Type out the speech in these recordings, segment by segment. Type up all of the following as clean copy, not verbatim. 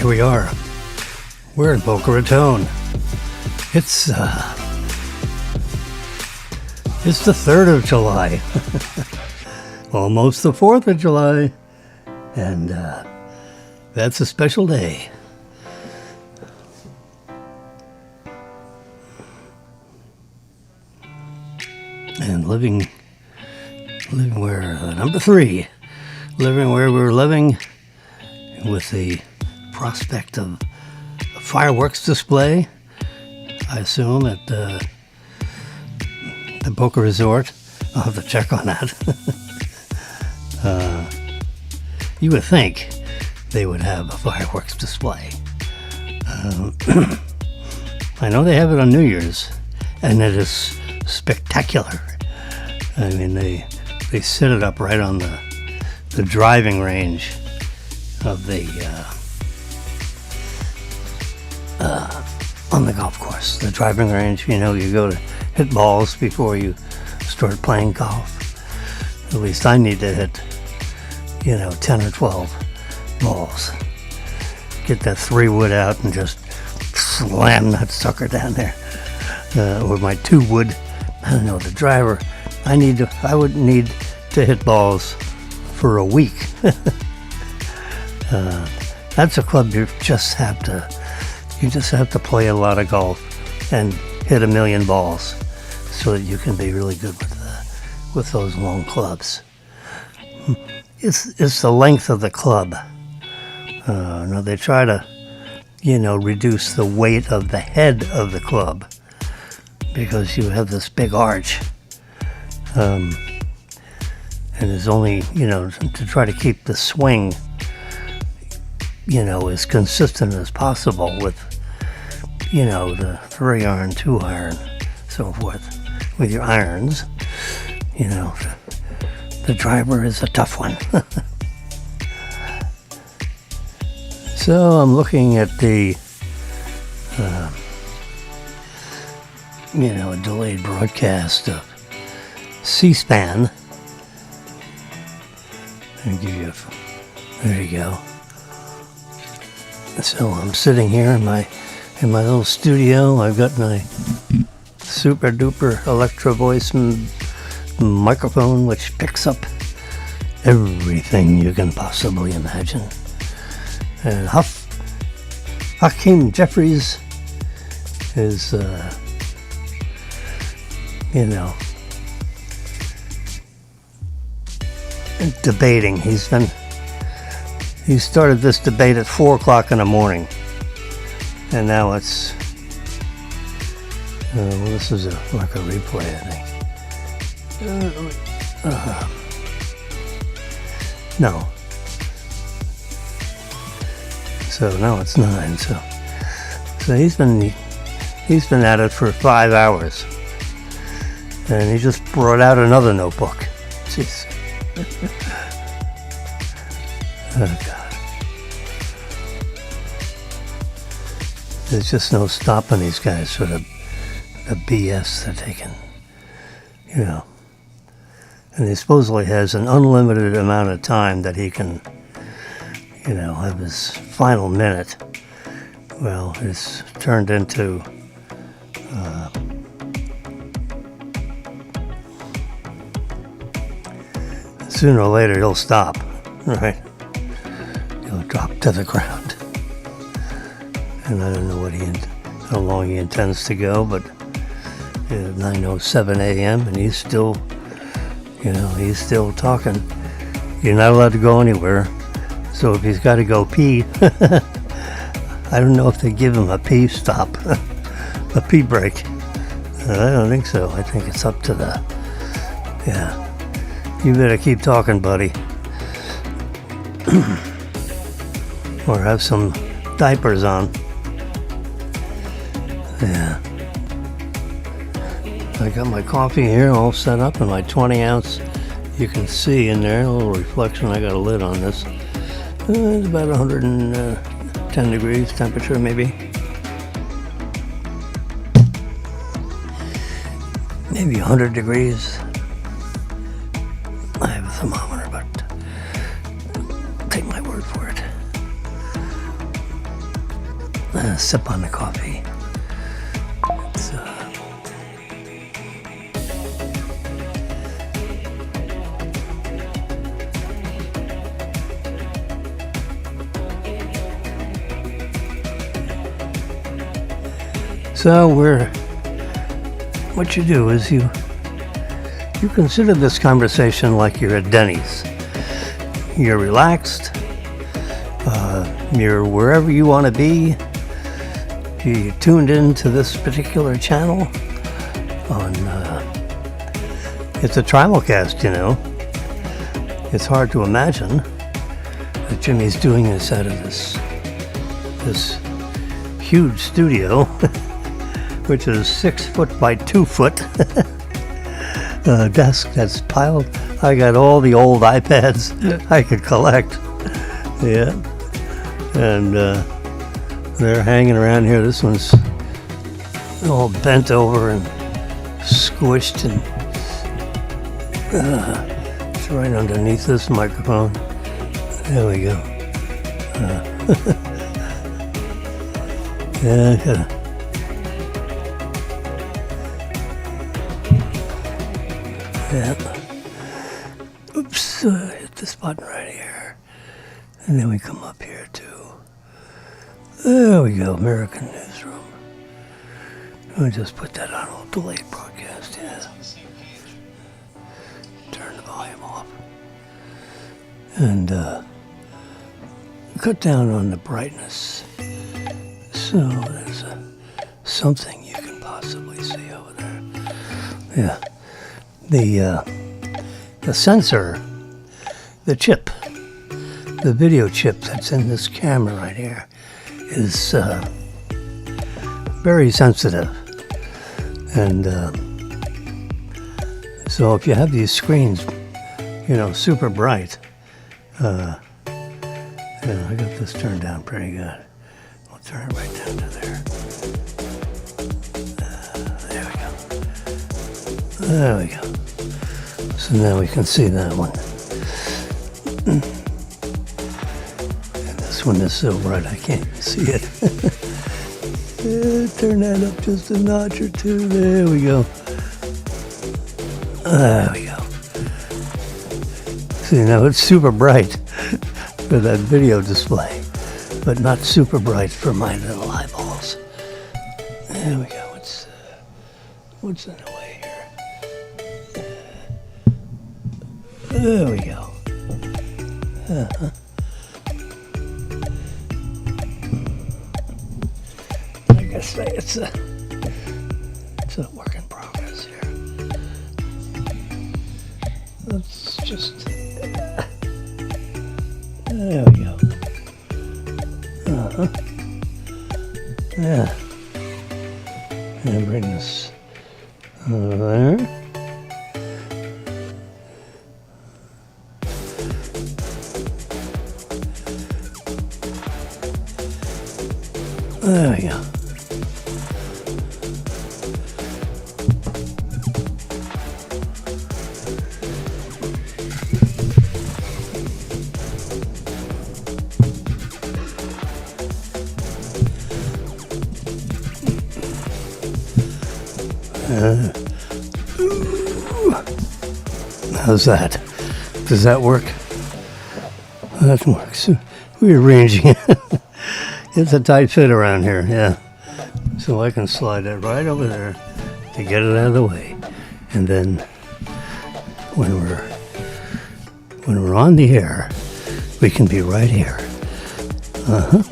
Here we are. We're in Boca Raton. It's the 3rd of July. Almost the 4th of July. And that's a special day. And living where, number 3, living where we're living with the prospect of a fireworks display, I assume, at the Boca Resort. I'll have to check on that. You would think they would have a fireworks display. I know they have it on New Year's, and it is spectacular. I mean, they set it up right on the driving range of on the golf course. The driving range, you go to hit balls before you start playing golf. At least I need to hit, 10 or 12 balls. Get that 3-wood out and just slam that sucker down there. Or my 2-wood. I don't know, the driver. I would need to hit balls for a week. That's a club you just have to play a lot of golf and hit 1,000,000 balls so that you can be really good with those long clubs. It's the length of the club. Now they try to, reduce the weight of the head of the club because you have this big arch. And it's only, to try to keep the swing, as consistent as possible with, the 3-iron, 2-iron, so forth. With your irons, the driver is a tough one. So I'm looking at the, a delayed broadcast of C-SPAN. There you go. So I'm sitting here in my little studio. I've got my super duper Electro Voice microphone, which picks up everything you can possibly imagine. And Hakeem Jeffries is, debating. He started this debate at 4 o'clock in the morning, and now it's this is like a replay, I think. No. So now it's 9. So he's been at it for 5 hours, and he just brought out another notebook. Jeez. Oh God. There's just no stopping these guys for the BS that they can, And he supposedly has an unlimited amount of time that he can, have his final minute. Well, it's turned into sooner or later he'll stop, right? He'll drop to the ground. And I don't know how long he intends to go, but 9:07 a.m. and he's still talking. You're not allowed to go anywhere. So if he's got to go pee, I don't know if they give him a pee stop, a pee break. I don't think so. I think it's up to you better keep talking, buddy. Or have some diapers on. Yeah. I got my coffee here all set up in my 20-ounce. You can see in there, a little reflection. I got a lid on this. It's about 110 degrees temperature, maybe. Maybe 100 degrees. I have a thermometer, but take my word for it. Sip on the coffee. It's, So what you do is you consider this conversation like you're at Denny's. You're relaxed. You're wherever you want to be. You tuned into this particular channel on. It's a Simulcast, you know. It's hard to imagine that Jimmy's doing this out of this huge studio. Which is 6 foot by 2 foot desk that's piled. I got all the old iPads I could collect. Yeah. And they're hanging around here. This one's all bent over and squished, and it's right underneath this microphone. There we go. Yeah, I gotta. Yeah. Oops, hit this button right here. And then we come up here too. There we go, American Newsroom. Let me just put that on a delayed broadcast, yeah. Turn the volume off. And cut down on the brightness. So there's something you can possibly see over there. Yeah. The sensor, the chip, the video chip that's in this camera right here is very sensitive. And so if you have these screens, you know, super bright, yeah, I got this turned down pretty good. I'll turn it right down to there. There we go. There we go. So now we can see that one. And this one is so bright I can't see it. Turn that up just a notch or two. There we go. There we go. See, now it's super bright for that video display, but not super bright for my little eyeballs. There we go. What's in the way here? There we go. Uh-huh. I guess it's a work in progress here. Let's just there we go. Uh-huh. Yeah. And bring this over there. There we go. How's that? Does that work? That works. Rearranging it. It's a tight fit around here, yeah. So I can slide that right over there to get it out of the way. And then when we're on the air, we can be right here.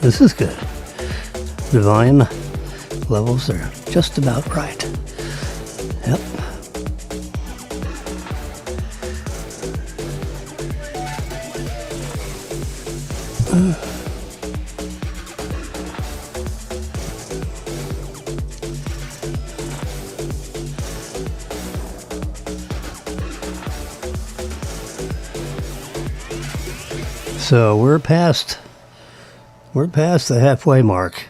This is good. The volume levels are just about right. Yep. So we're past the halfway mark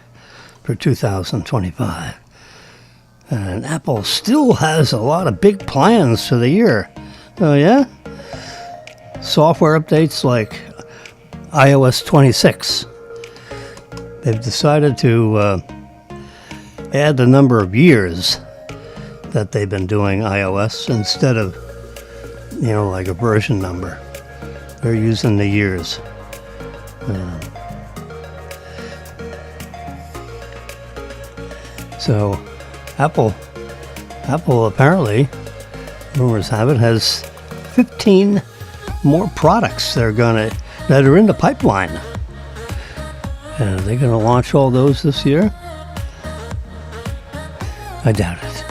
for 2025. And Apple still has a lot of big plans for the year. Oh yeah? Software updates like iOS 26. they've decided to add the number of years that they've been doing iOS instead of, like a version number. They're using the years. So Apple apparently, rumors have it, has 15 more products that are in the pipeline. And are they going to launch all those this year? I doubt it.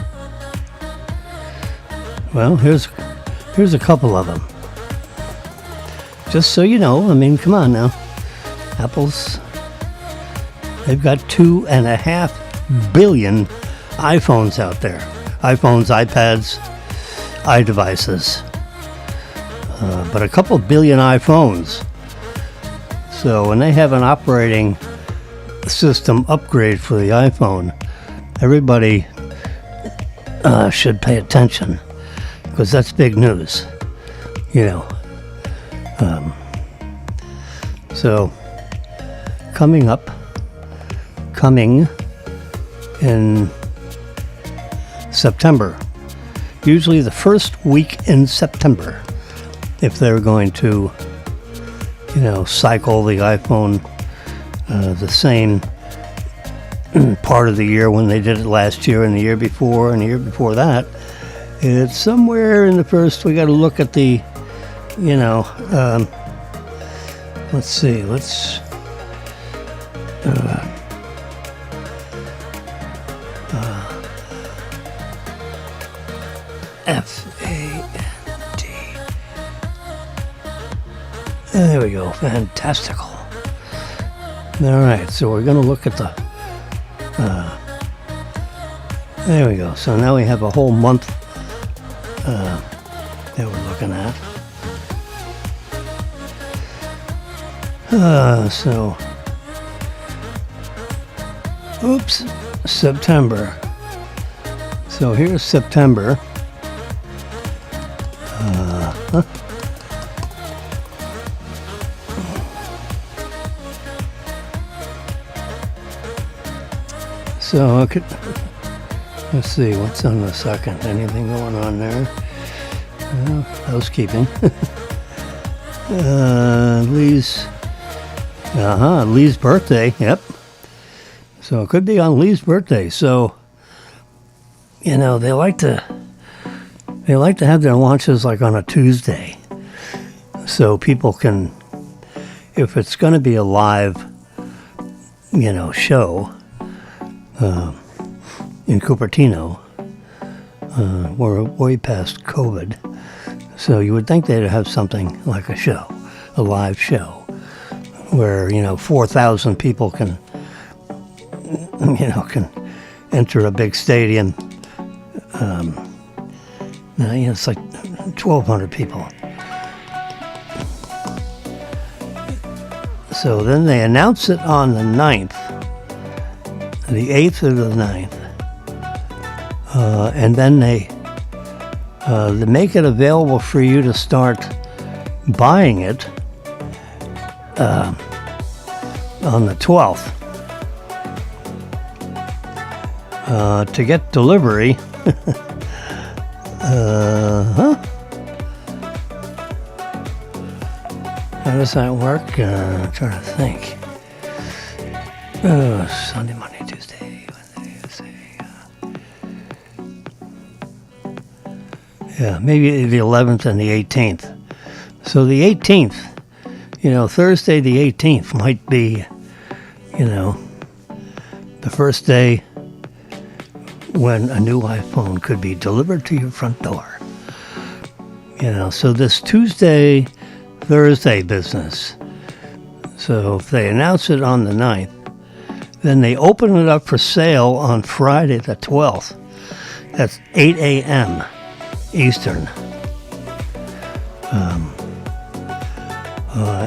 Well, here's a couple of them. Just so you know, come on now. They've got 2.5 billion iPhones out there. iPhones, iPads, iDevices. But a couple billion iPhones. So when they have an operating system upgrade for the iPhone, everybody should pay attention, because that's big news. So coming in September, usually the first week in September, if they're going to cycle the iPhone the same part of the year when they did it last year and the year before and the year before that. It's somewhere in the first. We got to look at the let's see, FANT. There we go. Fantastical. All right, so we're going to look at the there we go. So now we have a whole month that we're looking at. September. So here's September. So let's see what's on the second. Anything going on there? Housekeeping. Lee's birthday. Yep. So it could be on Lee's birthday. So they like to have their launches like on a Tuesday, so people can, if it's going to be a live show in Cupertino, we're way past COVID, so you would think they'd have something like a show, a live show, where 4,000 people can enter a big stadium. It's like 1,200 people. So then they announce it on the 9th, the 8th or the 9th. And then they make it available for you to start buying it on the 12th. To get delivery, how does that work? I'm trying to think. Sunday, Monday, Tuesday, Wednesday. Maybe the 11th and the 18th. So the 18th, Thursday the 18th might be, the first day when a new iPhone could be delivered to your front door. So this Tuesday, Thursday business. So if they announce it on the 9th, then they open it up for sale on Friday the 12th. That's 8 a.m. Eastern.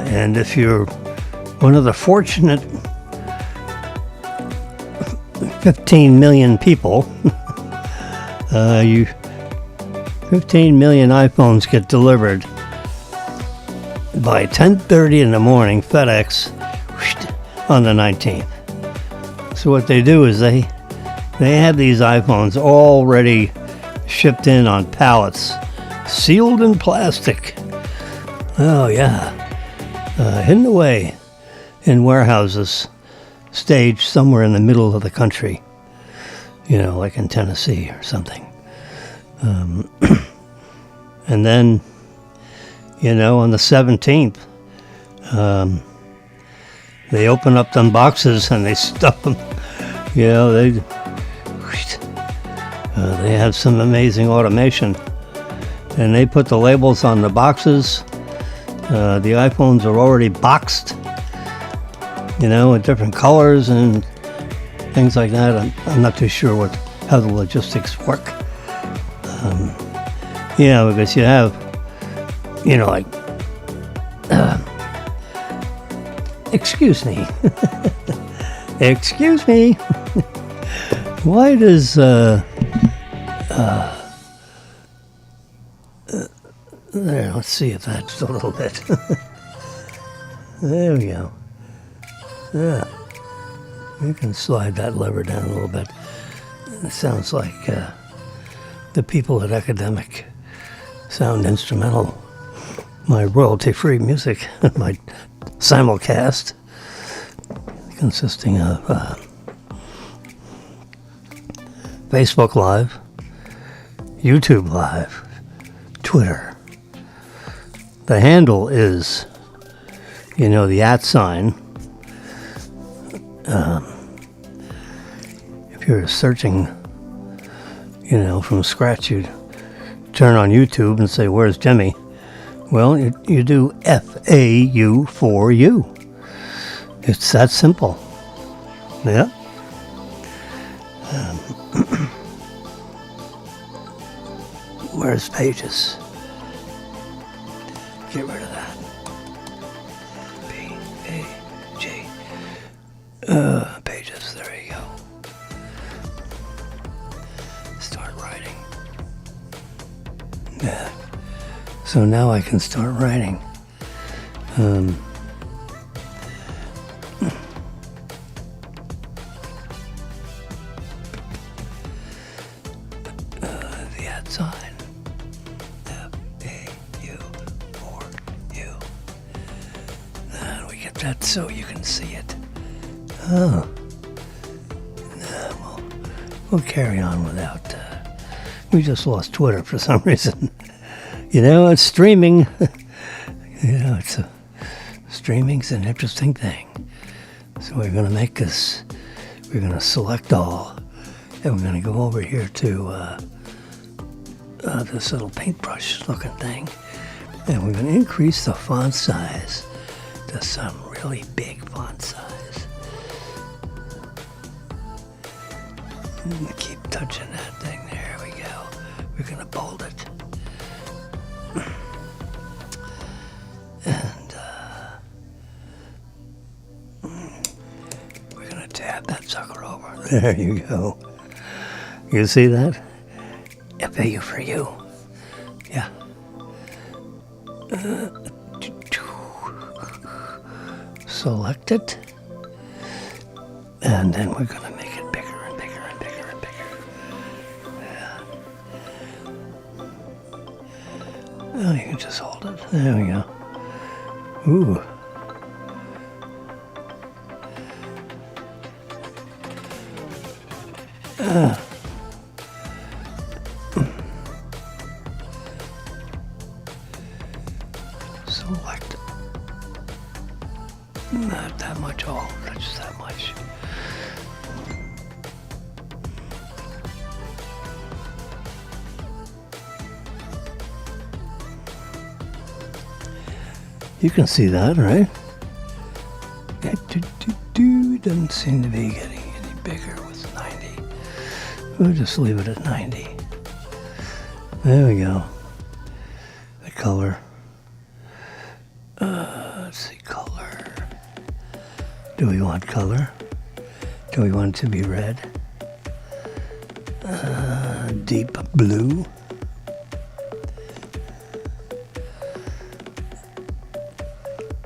And if you're one of the fortunate 15 million people, 15 million iPhones get delivered by 10:30 in the morning, FedEx, on the 19th. So what they do is they have these iPhones already shipped in on pallets, sealed in plastic. Oh yeah, hidden away in warehouses, staged somewhere in the middle of the country. Like in Tennessee or something. And then, on the 17th, they open up them boxes and they stuff them. They have some amazing automation. And they put the labels on the boxes. The iPhones are already boxed, with different colors and things like that. I'm not too sure how the logistics work. Because you have, like, excuse me. Excuse me. Why does, there, let's see if that's a little bit. There we go. Yeah. You can slide that lever down a little bit. It sounds like the people at Academic Sound Instrumental, my royalty-free music, my simulcast, consisting of Facebook Live, YouTube Live, Twitter. The handle is, the @ if you're searching, from scratch, you'd turn on YouTube and say, "Where's Jimmy?" Well, you do FAU for you. It's that simple. Yeah. Where's Pages? Get rid of that. P-A-G. Pages, there you go. Start writing. Yeah. So now I can start writing. The @ sign. F-A-U for you. And we get that so you can see it. Oh. We'll carry on without. We just lost Twitter for some reason. It's streaming. Streaming's an interesting thing. So we're going to make this. We're going to select all, and we're going to go over here to this little paintbrush-looking thing, and we're going to increase the font size to some really big font size. Keep touching that thing. There we go. We're going to bold it. And we're going to tab that sucker over. There you go. You see that? FAU for you. Yeah. Select it. And then we're going to make it bigger and bigger and bigger and bigger. Yeah. Oh, you can just hold it. There we go. Ooh. Select it. Not that much all, just that much. You can see that, right? Doesn't seem to be getting any bigger with 90. We'll just leave it at 90. There we go. The color. Let's see, color. Do we want color? Do we want it to be red? Deep blue.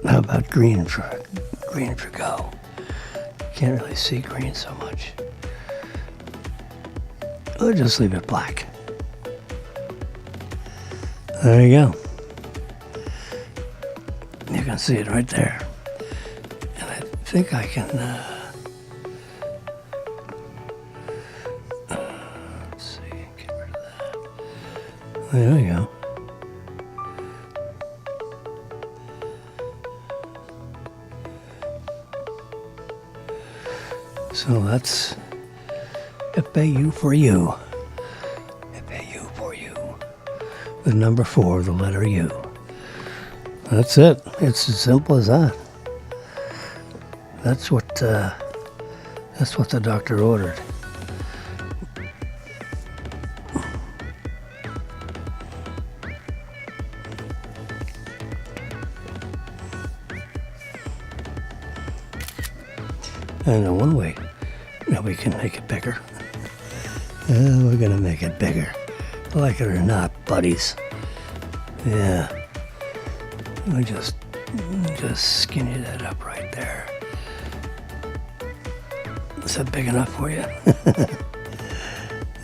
How about green for go? can't really see green so much. I'll just leave it black. There you go. You can see it right there. And I think I can, let's see, get rid of that. There we go. So that's FAU for you. FAU for you. The number 4, the letter U. That's it. It's as simple as that. That's what the doctor ordered. I know one way that we can make it bigger. We're gonna make it bigger. Like it or not, buddies. Yeah. I just skinny that up right there. Is that big enough for you?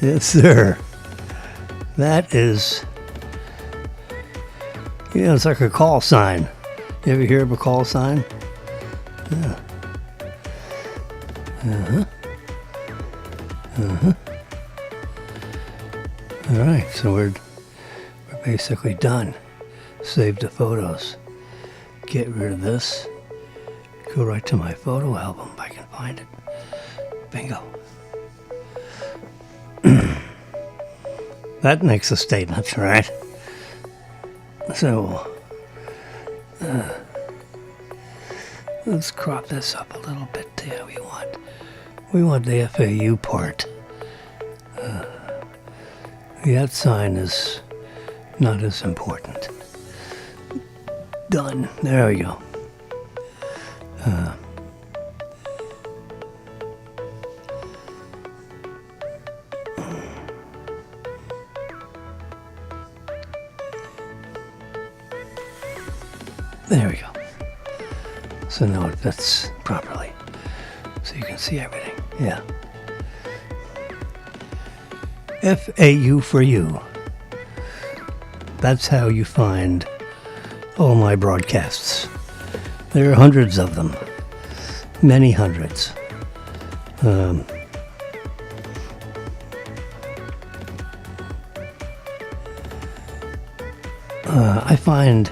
Yes, sir. That is, it's like a call sign. You ever hear of a call sign? Yeah. All right, so we're basically done. Save the photos. Get rid of this. Go right to my photo album if I can find it. Bingo. That makes a statement, right? So, let's crop this up a little bit. Yeah, we want the FAU part. The @ sign is not as important. Done. There we go. There we go. So now it fits properly. So you can see everything. Yeah. FAU for you. That's how you find all my broadcasts. There are hundreds of them. Many hundreds. I find,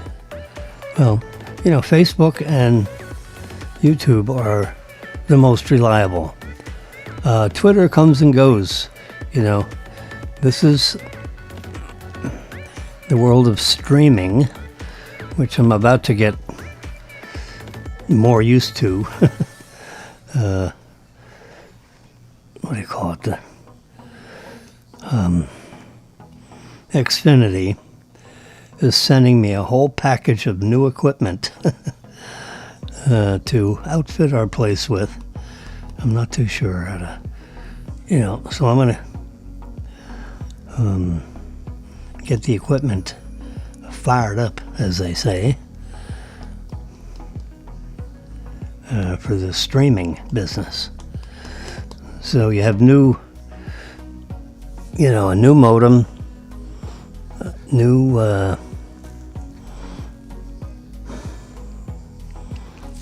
Facebook and YouTube are the most reliable. Twitter comes and goes, This is the world of streaming, which I'm about to get more used to. What do you call it? Xfinity is sending me a whole package of new equipment to outfit our place with. I'm not too sure how to, so I'm going to get the equipment fired up, as they say, for the streaming business. So you have a new modem, new,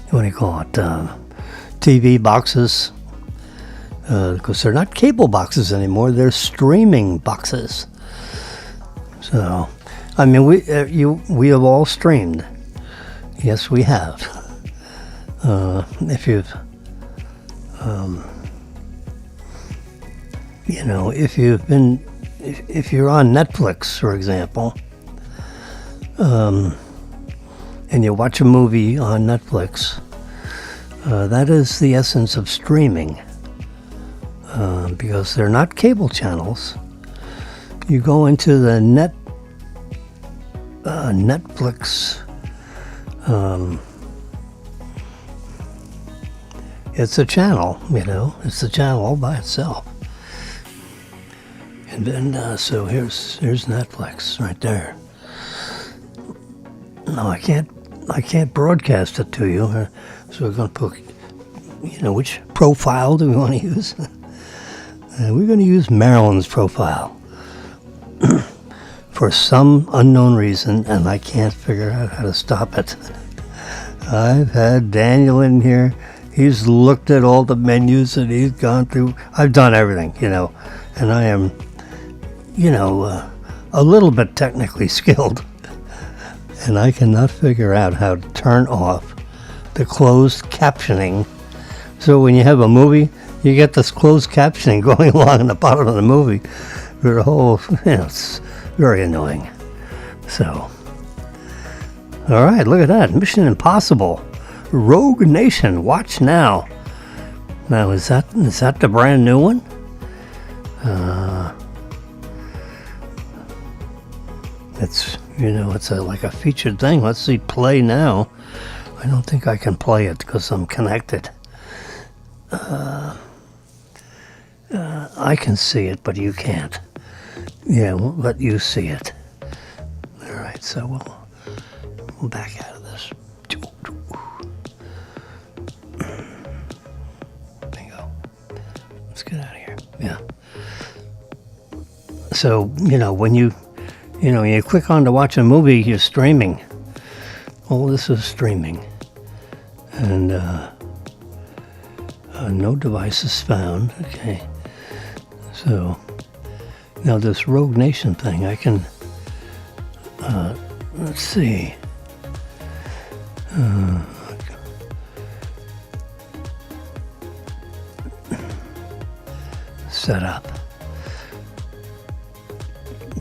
what do you call it, TV boxes, because they're not cable boxes anymore, they're streaming boxes. So, we have all streamed. Yes, we have. If you've, if you're on Netflix, for example, and you watch a movie on Netflix, that is the essence of streaming, because they're not cable channels. You go into the Netflix, it's a channel, it's a channel all by itself. And then, so here's Netflix right there. No, I can't broadcast it to you, so we're going to which profile do we want to use? We're going to use Marilyn's profile for some unknown reason, and I can't figure out how to stop it. I've had Daniel in here. He's looked at all the menus that he's gone through. I've done everything, and I am, a little bit technically skilled. And I cannot figure out how to turn off the closed captioning. So when you have a movie, you get this closed captioning going along in the bottom of the movie. The whole, it's very annoying. So, all right, look at that. Mission Impossible. Rogue Nation. Watch now. Now, is that the brand new one? It's, it's like a featured thing. Let's see, play now. I don't think I can play it because I'm connected. I can see it, but you can't. Yeah, we'll let you see it. All right, so we'll back out of this. Bingo. Let's get out of here. Yeah. So, when you click on to watch a movie, you're streaming. All this is streaming. And no devices found. Okay. So now this Rogue Nation thing, I can, let's see. Set up.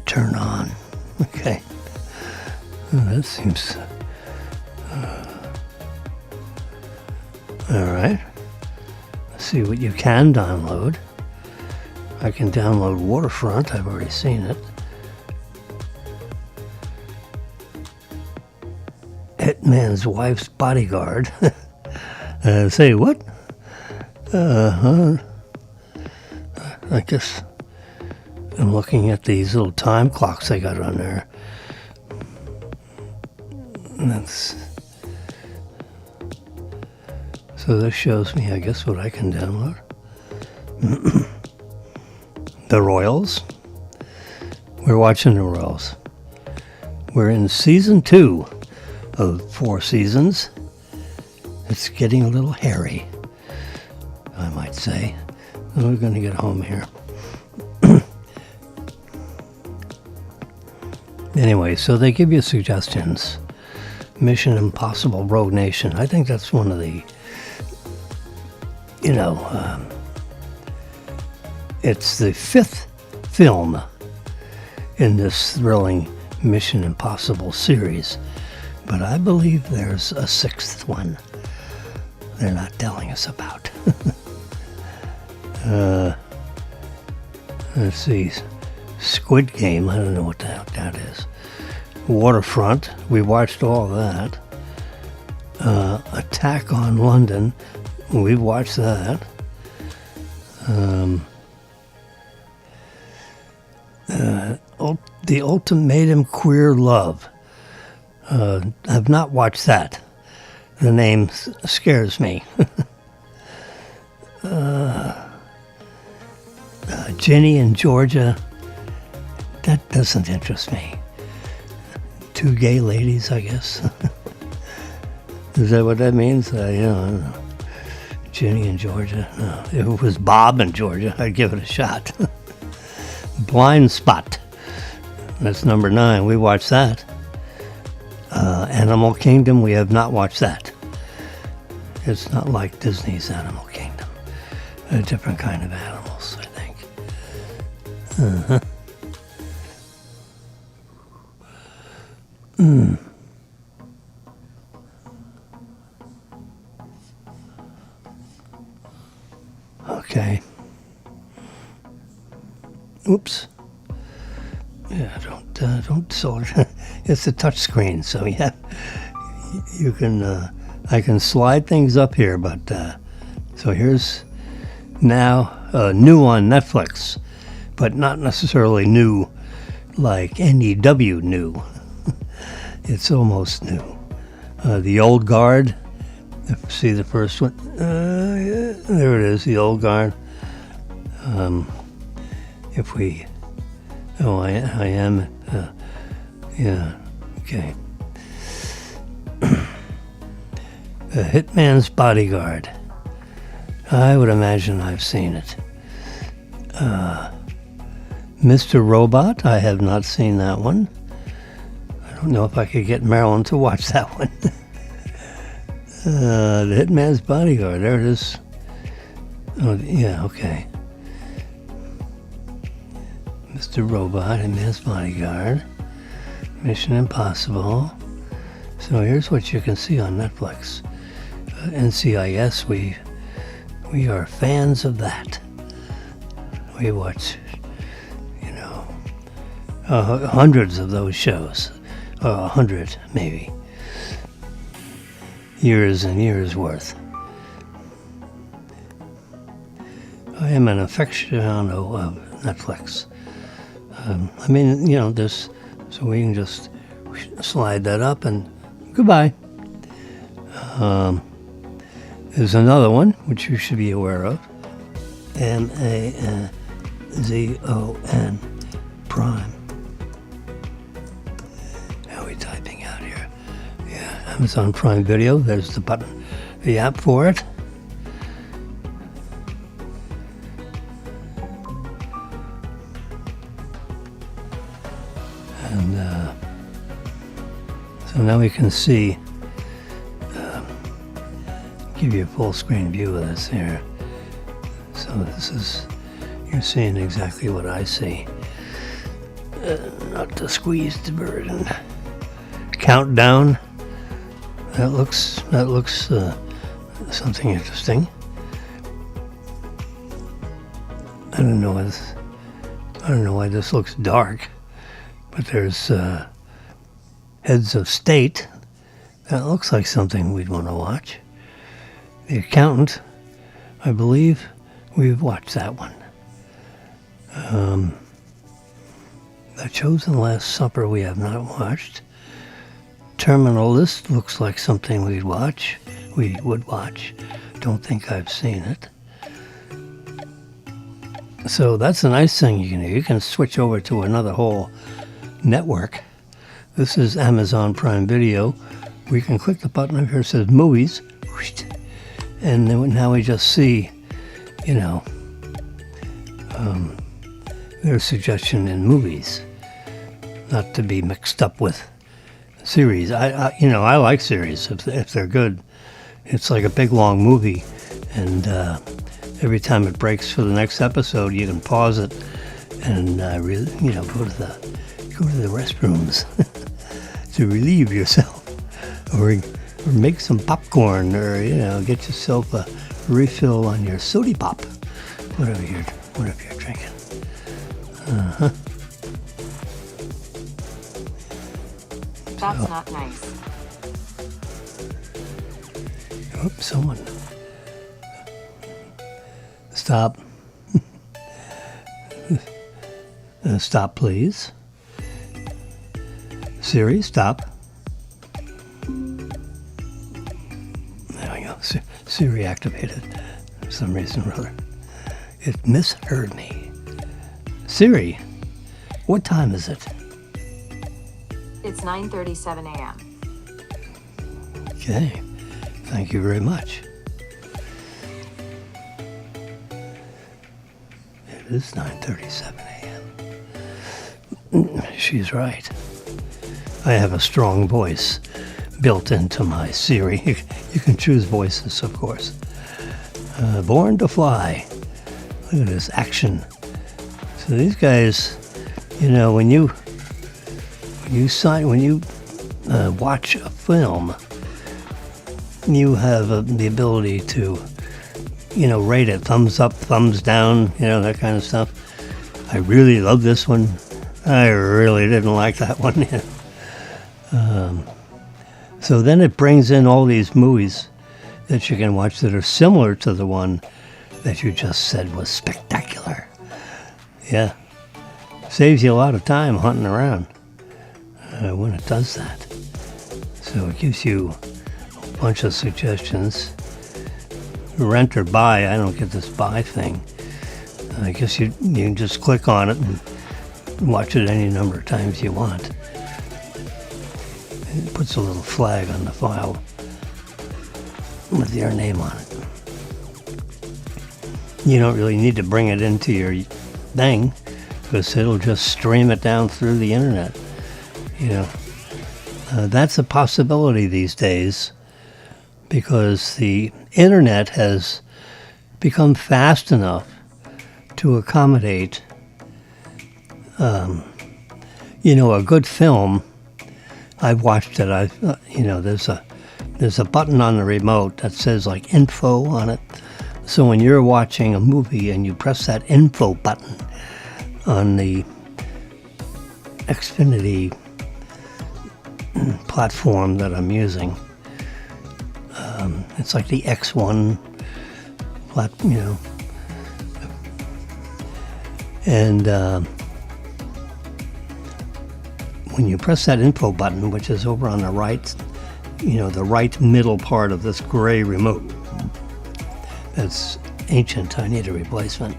Turn on. Okay. That seems... all right. Let's see what you can download. I can download Waterfront. I've already seen it. Hitman's Wife's Bodyguard. Say what? I guess I'm looking at these little time clocks I got on there. And that's... so this shows me, I guess, what I can download. The Royals. We're watching The Royals. We're in season 2 of 4 seasons. It's getting a little hairy, I might say. We're going to get home here. Anyway, so they give you suggestions. Mission Impossible Rogue Nation. I think that's one of the, it's the 5th film in this thrilling Mission Impossible series. But I believe there's a 6th one they're not telling us about. Let's see. Squid Game, I don't know what the heck that is. Waterfront, we watched all that. Attack on London, we've watched that. The Ultimatum Queer Love. I've not watched that. The name scares me. Ginny and Georgia, that doesn't interest me. 2 gay ladies, I guess. Is that what that means? I don't know. Ginny and Georgia. No. If it was Bob and Georgia, I'd give it a shot. Blind Spot. That's number 9. We watched that. Animal Kingdom, we have not watched that. It's not like Disney's Animal Kingdom. A different kind of animals, I think. Okay. Oops. Yeah, don't sort. It's a touch screen, so yeah, you can. I can slide things up here, but so here's now new on Netflix, but not necessarily new like NEW new. It's almost new. The Old Guard See the first one? Yeah, there it is, the old guard. If we... Oh, I am... yeah, okay. The Hitman's Bodyguard. I would imagine I've seen it. Mr. Robot, I have not seen that one. I don't know if I could get Marilyn to watch that one. The Hitman's Bodyguard, there it is. Oh, yeah, okay. Mr. Robot, Hitman's Bodyguard. Mission Impossible. So here's what you can see on Netflix. NCIS, we are fans of that. We watch, hundreds of those shows. 100, maybe. Years and years worth. I am an aficionado of Netflix. This, so we can just slide that up and goodbye. There's another one, which you should be aware of. Amazon Prime. How are we typing out here? Yeah, Amazon Prime Video. There's the button, the app for it. And so now we can see, give you a full screen view of this here. So this is, you're seeing exactly what I see. Not the squeezed version. Countdown. That looks something interesting. I don't know why this looks dark, but there's Heads of State. That looks like something we'd want to watch. The Accountant, I believe we've watched that one. The Chosen Last Supper we have not watched. Terminal List looks like something we would watch. Don't think I've seen it. So that's a nice thing you can do. You can switch over to another whole network. This is Amazon Prime Video. We can click the button up here that says Movies. And then now we just see, their suggestion in movies, not to be mixed up with series. I like series if they're good. It's like a big long movie, and every time it breaks for the next episode, you can pause it and go to the restrooms to relieve yourself, or make some popcorn, or get yourself a refill on your soda pop, whatever you're drinking. That's not nice. Oops, someone. Stop. Stop, please. Siri, stop. There we go. Siri activated for some reason or other. It misheard me. Siri, what time is it? It's 9:37 a.m. Okay. Thank you very much. It is 9:37 a.m. She's right. I have a strong voice built into my Siri. You can choose voices, of course. Born to Fly. Look at this action. So these guys, when you watch a film, you have the ability to, rate it, thumbs up, thumbs down, that kind of stuff. I really love this one. I really didn't like that one. So then it brings in all these movies that you can watch that are similar to the one that you just said was spectacular. Yeah. Saves you a lot of time hunting around when it does that. So it gives you bunch of suggestions. Rent or buy. I don't get this buy thing. I guess you can just click on it and watch it any number of times you want. It puts a little flag on the file with your name on it. You don't really need to bring it into your thing because it'll just stream it down through the internet. That's a possibility these days because the internet has become fast enough to accommodate a good film. I've watched it. There's a button on the remote that says like info on it. So when you're watching a movie and you press that info button on the Xfinity platform that I'm using, it's like the X1 and when you press that info button, which is over on the right, the right middle part of this gray remote, that's ancient, I need a replacement.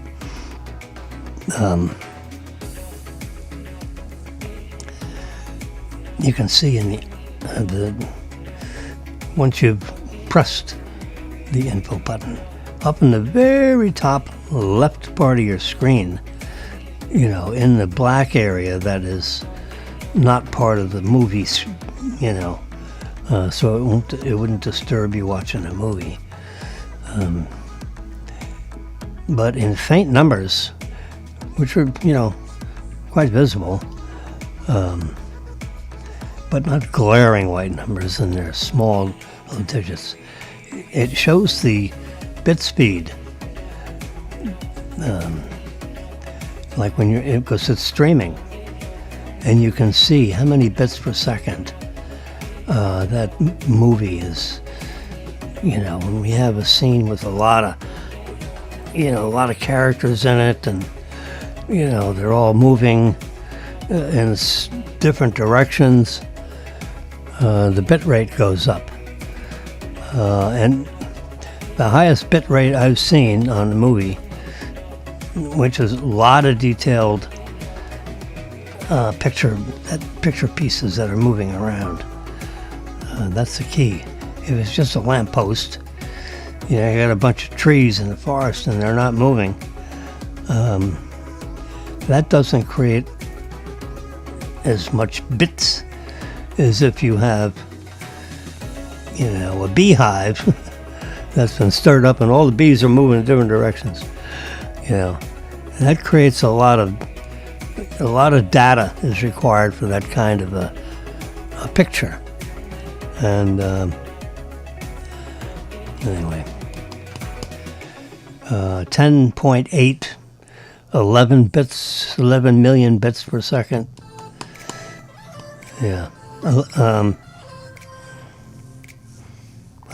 You can see in the once you've pressed the info button, up in the very top left part of your screen, in the black area that is not part of the movie, so it wouldn't disturb you watching a movie. But in faint numbers, which are, quite visible, but not glaring white numbers, and they're small little digits, it shows the bit speed. Like because it's streaming, and you can see how many bits per second that movie is. When we have a scene with a lot of characters in it, and they're all moving in different directions, the bit rate goes up, and the highest bit rate I've seen on the movie, which is a lot of detailed picture pieces that are moving around. That's the key. If it's just a lamppost, you got a bunch of trees in the forest and they're not moving, that doesn't create as much bits as if you have, a beehive that's been stirred up and all the bees are moving in different directions. And that creates a lot of data is required for that kind of a picture. And anyway, 10.8, 11 million bits per second. Yeah.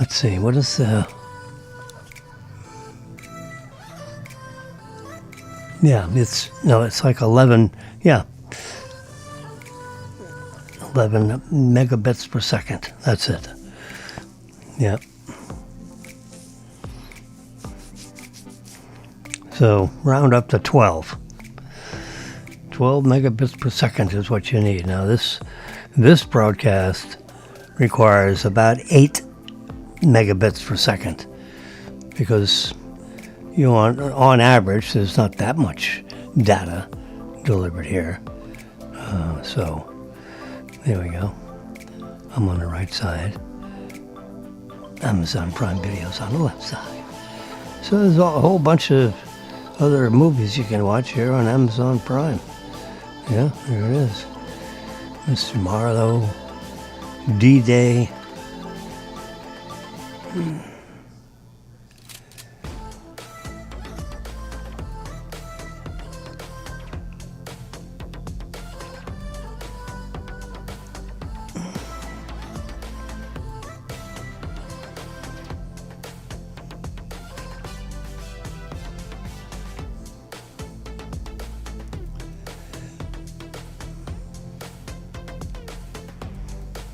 Let's see, what is the... Yeah, it's like 11 megabits per second. That's it. Yeah. So round up to 12. 12 megabits per second is what you need. Now this broadcast requires about 8 megabits per second because on average there's not that much data delivered here. So there we go. I'm on the right side. Amazon Prime Video's on the left side. So there's a whole bunch of other movies you can watch here on Amazon Prime. Yeah, there it is. Mr. Marlowe, D-Day.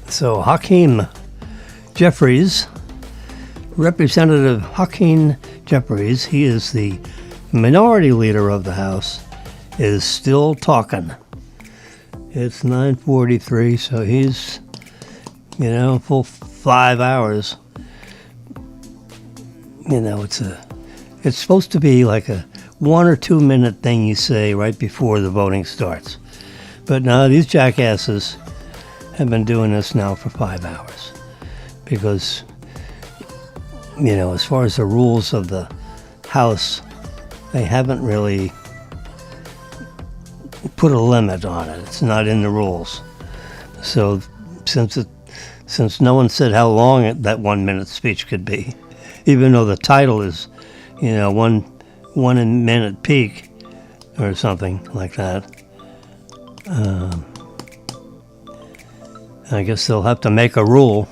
So Hakeem Jeffries Representative Hakeem Jeffries, he is the minority leader of the House, is still talking. It's 9:43, so he's, full 5 hours. It's supposed to be like a 1 or 2 minute thing you say right before the voting starts. But no, these jackasses have been doing this now for 5 hours. Because, as far as the rules of the House, they haven't really put a limit on it. It's not in the rules. So since no one said how long that 1 minute speech could be, even though the title is, 1 minute peak or something like that, I guess they'll have to make a rule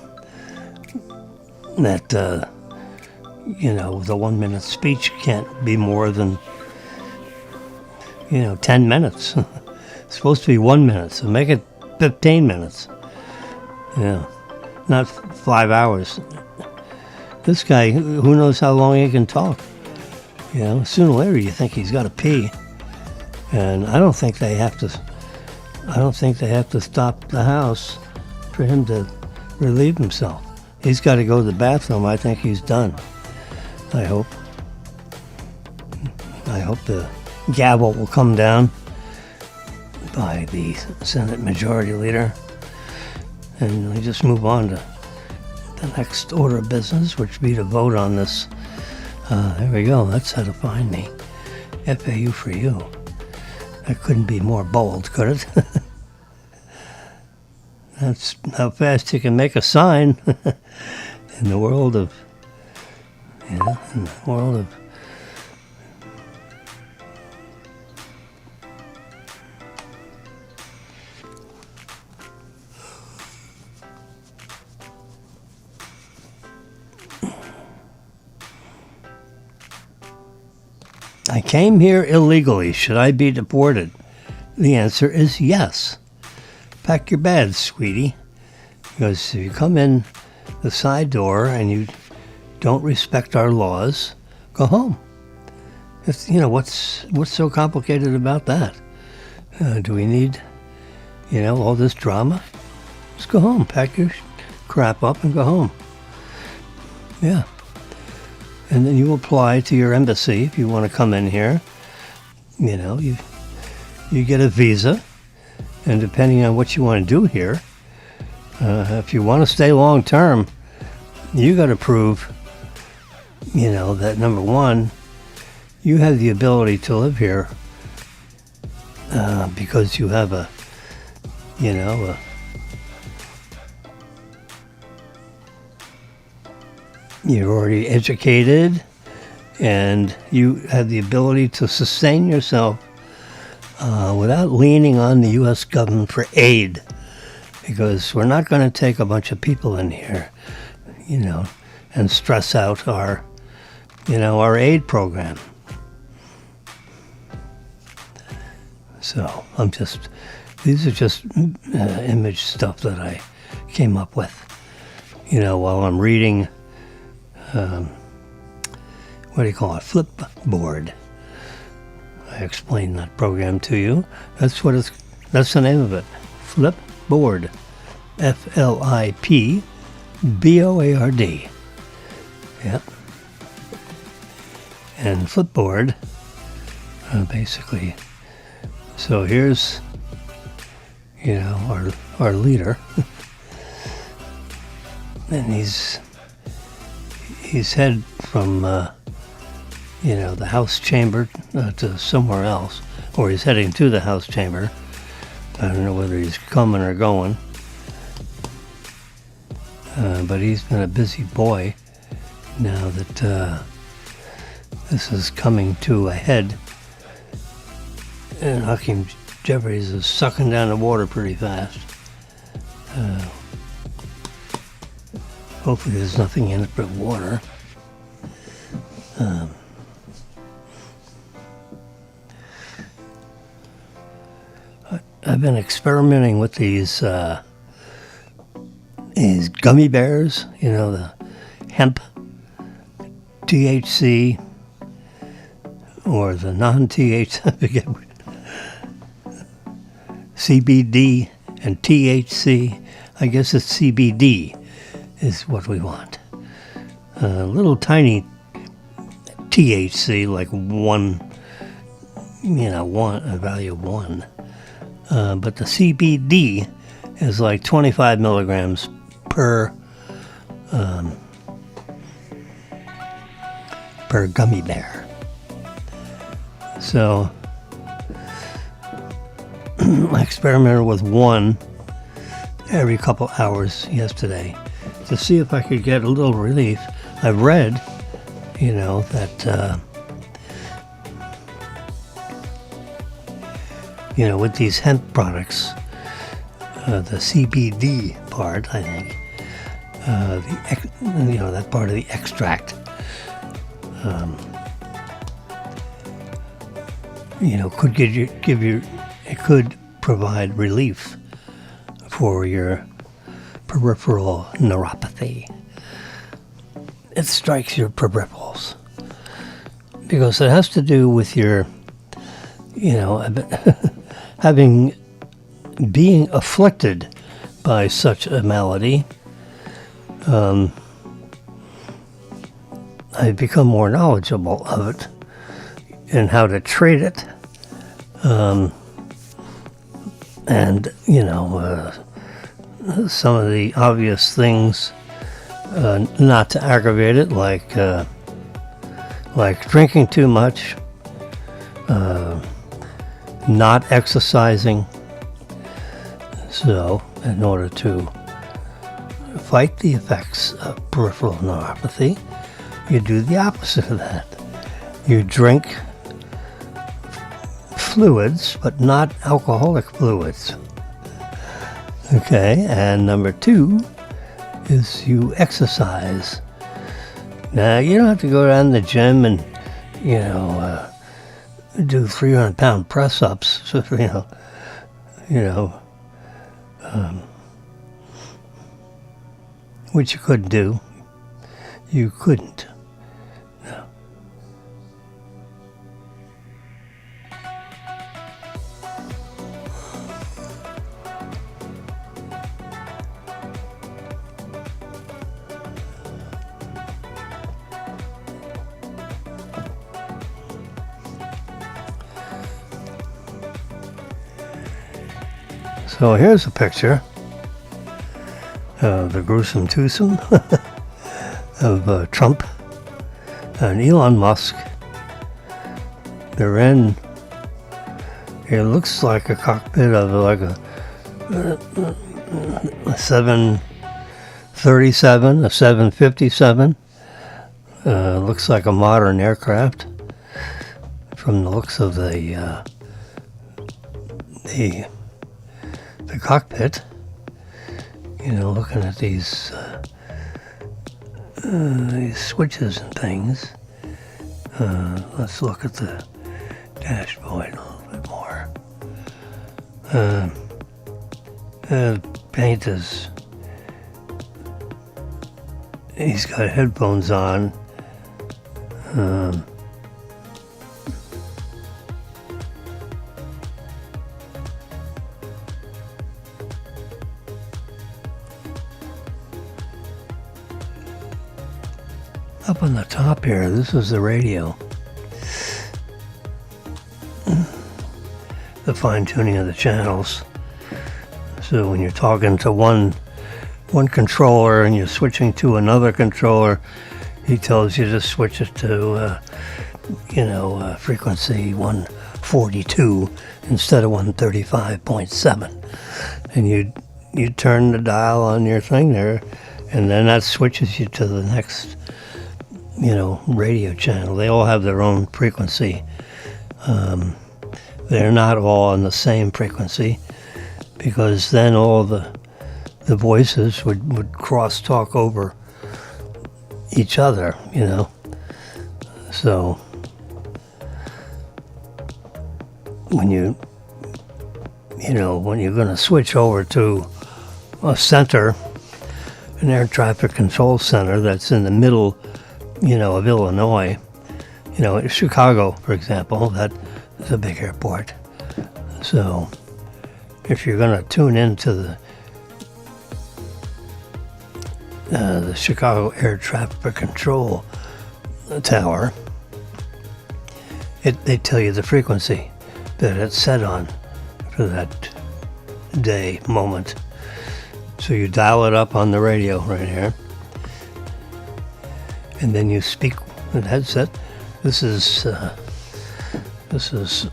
that, the 1 minute speech can't be more than, 10 minutes. It's supposed to be 1 minute, so make it 15 minutes. Not 5 hours. This guy, who knows how long he can talk? Sooner or later you think he's got to pee. And I don't think they have to stop the House for him to relieve himself. He's got to go to the bathroom. I think he's done. I hope the gavel will come down by the Senate Majority Leader, and we just move on to the next order of business, which would be to vote on this. There we go. That's how to find me. FAU for you. That couldn't be more bold, could it? That's how fast you can make a sign in the world of, I came here illegally. Should I be deported? The answer is yes. Pack your bags, sweetie. Because if you come in the side door and you don't respect our laws, go home. It's, what's so complicated about that? Do we need, all this drama? Just go home. Pack your crap up and go home. Yeah. And then you apply to your embassy if you want to come in here. You get a visa, and depending on what you want to do here, if you want to stay long term, you got to prove, that number one, you have the ability to live here because you have you're already educated, and you have the ability to sustain yourself without leaning on the U.S. government for aid, because we're not going to take a bunch of people in here, and stress out our aid program. So these are just image stuff that I came up with, while I'm reading. What do you call it? Flipboard. I explained that program to you. That's the name of it. Flipboard. Flipboard. Yep. And Flipboard, basically. So here's, our leader, and he's head from, the House chamber to somewhere else, or he's heading to the House chamber. I don't know whether he's coming or going, but he's been a busy boy now that this is coming to a head, and Hakeem Jeffries is sucking down the water pretty fast. Hopefully there's nothing in it but water. I've been experimenting with these gummy bears, the hemp THC or the non-THC, I forget, CBD and THC. I guess it's CBD is what we want. A little tiny THC, like a value of 1. But the CBD is like 25 milligrams per gummy bear. So I experimented with 1 every couple hours yesterday to see if I could get a little relief. I've read, that with these hemp products, the CBD part, I think, that part of the extract, it could provide relief for your peripheral neuropathy. It strikes your peripherals because it has to do with your, being afflicted by such a malady. I've become more knowledgeable of it and how to treat it. Some of the obvious things not to aggravate it, like drinking too much, not exercising. So, in order to fight the effects of peripheral neuropathy, you do the opposite of that. You drink fluids, but not alcoholic fluids. Okay, and number 2 is you exercise. Now, you don't have to go down to the gym and, do 300-pound press-ups, which you could do. You couldn't. No. So here's a picture of the gruesome twosome of Trump and Elon Musk. They're in, it looks like a cockpit of like a 737, a 757. Looks like a modern aircraft from the looks of the cockpit. Looking at these switches and things. Let's look at the dashboard a little bit more. Paint is, he's got headphones on. Up on the top here, this is the radio. The fine-tuning of the channels. So when you're talking to one controller and you're switching to another controller, he tells you to switch it to, frequency 142 instead of 135.7. And you turn the dial on your thing there, and then that switches you to the next radio channel. They all have their own frequency. They're not all on the same frequency, because then all the voices would cross talk over each other, So when you're going to switch over to a center, an air traffic control center that's in the middle of Illinois. Chicago, for example, that is a big airport. So if you're going to tune into the Chicago Air Traffic Control Tower, they tell you the frequency that it's set on for that day, moment. So you dial it up on the radio right here, and then you speak with the headset. This is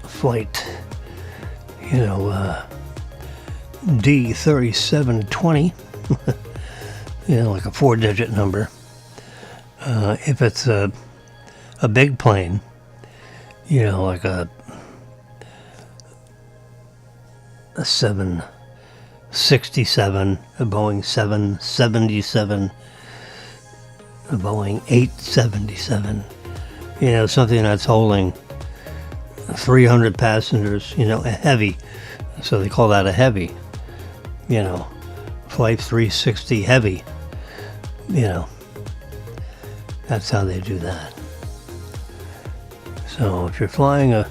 flight, D3720, like a 4-digit number. If it's a big plane, like a 767, a Boeing 777, a Boeing 877, something that's holding 300 passengers, a heavy. So they call that a heavy, Flight 360 heavy, That's how they do that. So if you're flying a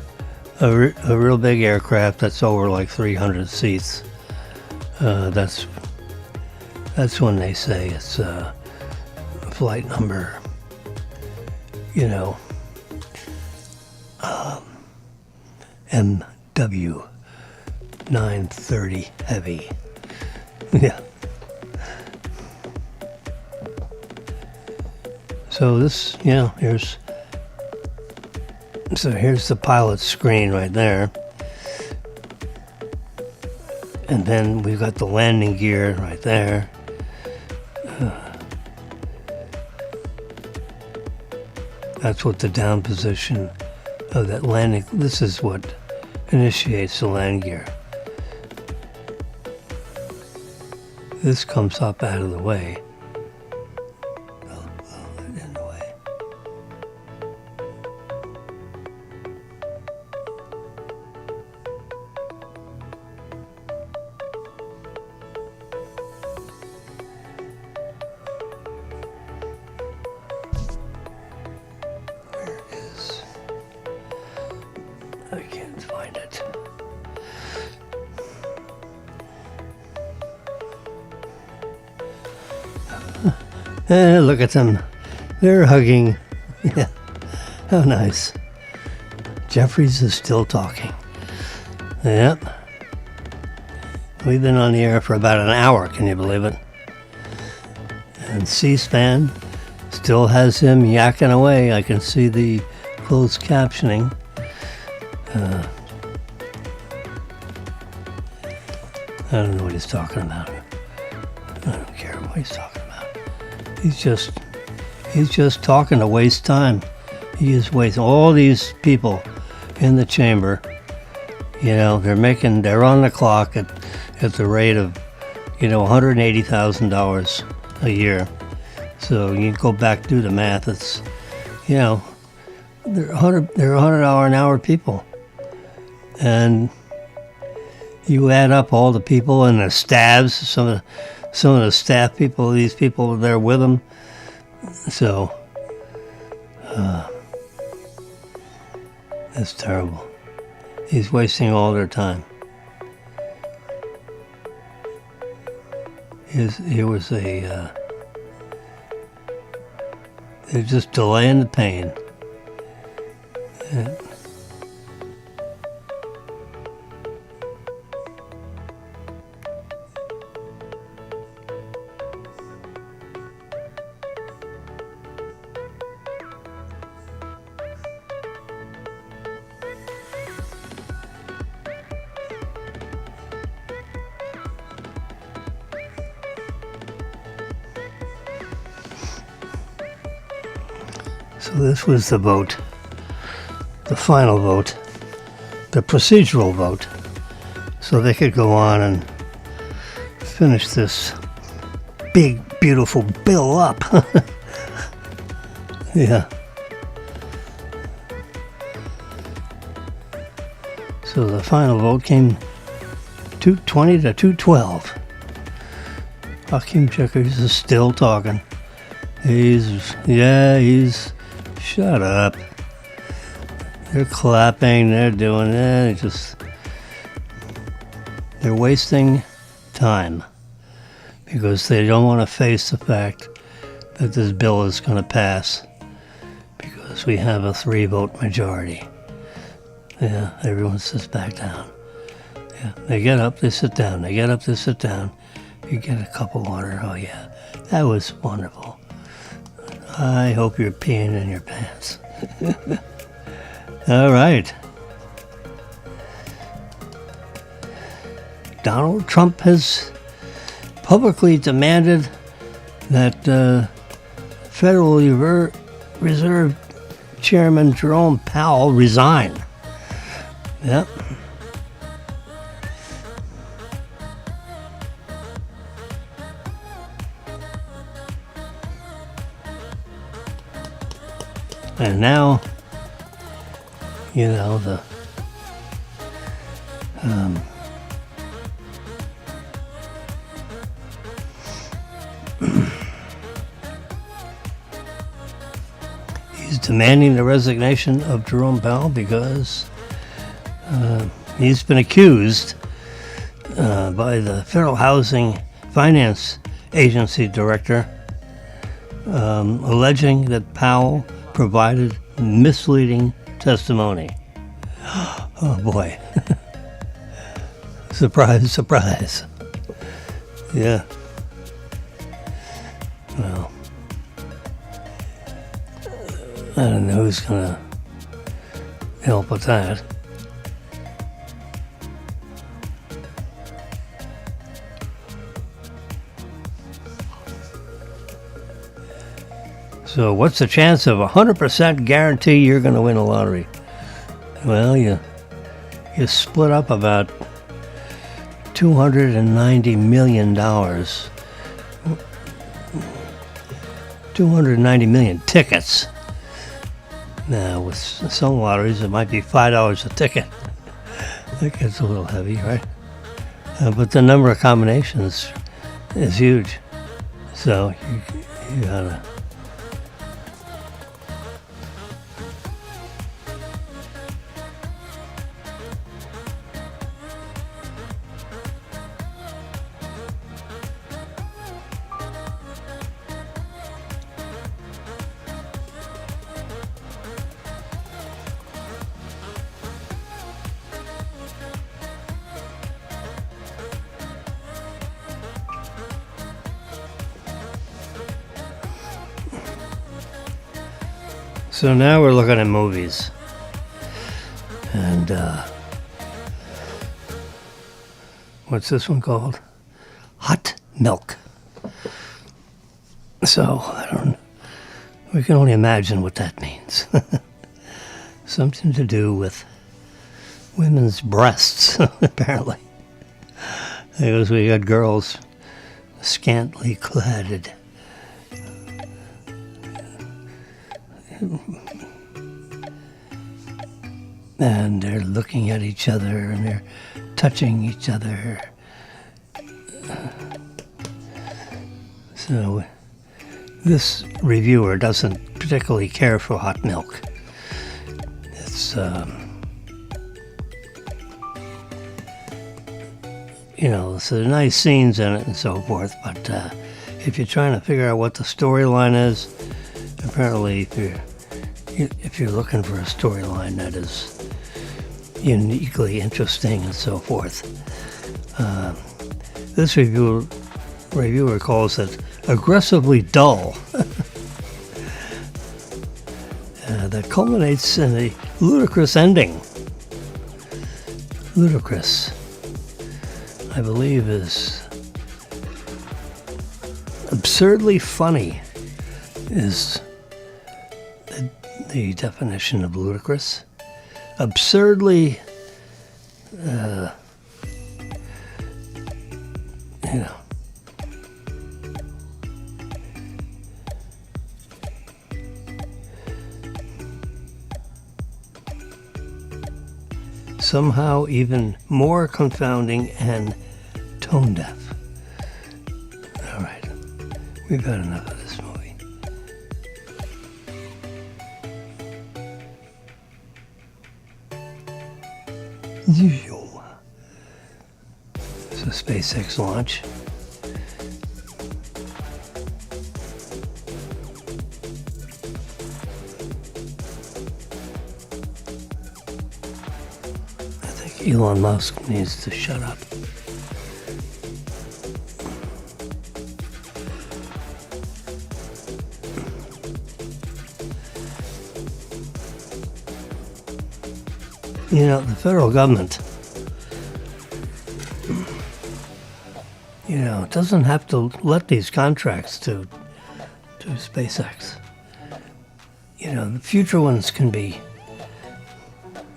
real big aircraft that's over like 300 seats, that's when they say it's flight number, MW 930 heavy. Yeah. So this, here's the pilot's screen right there. And then we've got the landing gear right there. That's what the down position of that landing, this is what initiates the land gear. This comes up out of the way. In the way. Where is... I can't find it. Look at them. They're hugging. Yeah. How nice. Jeffries is still talking. Yep. We've been on the air for about an hour, can you believe it? And C-SPAN still has him yakking away. I can see the closed captioning. I don't know what he's talking about. I don't care what he's talking about. He's just talking to waste time. He is wasting all these people in the chamber. They're on the clock at the rate of, $180,000 a year. So you go back, do the math. It's, they're 100 an hour people. And you add up all the people and the staffs, some of the staff people, these people there with them. So, that's terrible. He's wasting all their time. Here was they're just delaying the pain. Yeah. So this was the vote, the final vote, the procedural vote, so they could go on and finish this big, beautiful bill up. Yeah. So the final vote came 220 to 212. Hakeem Jeffries is still talking. He's, shut up. They're clapping, they're doing it, they're wasting time because they don't want to face the fact that this bill is going to pass because we have a 3-vote majority. Yeah, everyone sits back down. Yeah, they get up, they sit down. They get up, they sit down. You get a cup of water. Oh yeah, that was wonderful. I hope you're peeing in your pants. All right. Donald Trump has publicly demanded that Federal Reserve Chairman Jerome Powell resign. Yep. And now, you know, he's demanding the resignation of Jerome Powell because he's been accused by the Federal Housing Finance Agency director alleging that Powell provided misleading testimony. Oh boy. Surprise, surprise. Yeah. Well, I don't know who's gonna help with that. So what's the chance of 100% guarantee you're going to win a lottery? Well, you split up about $290 million. 290 million tickets. Now, with some lotteries, it might be $5 a ticket. That gets a little heavy, right? But the number of combinations is huge. So you gotta... So now we're looking at movies. And what's this one called? Hot Milk. So we can only imagine what that means. Something to do with women's breasts, apparently. Because we got girls scantily cladded. And they're looking at each other and they're touching each other. So this reviewer doesn't particularly care for hot milk. It's so there are nice scenes in it and so forth, but if you're trying to figure out what the storyline is, apparently if you're looking for a storyline that is uniquely interesting and so forth, this reviewer calls it aggressively dull. That culminates in a ludicrous ending. Ludicrous, I believe, is absurdly funny is the definition of ludicrous. Absurdly, somehow even more confounding and tone deaf. All right, we've had enough of this movie. It's a SpaceX launch. I think Elon Musk needs to shut up. You know, the federal government, doesn't have to let these contracts to SpaceX. The future ones the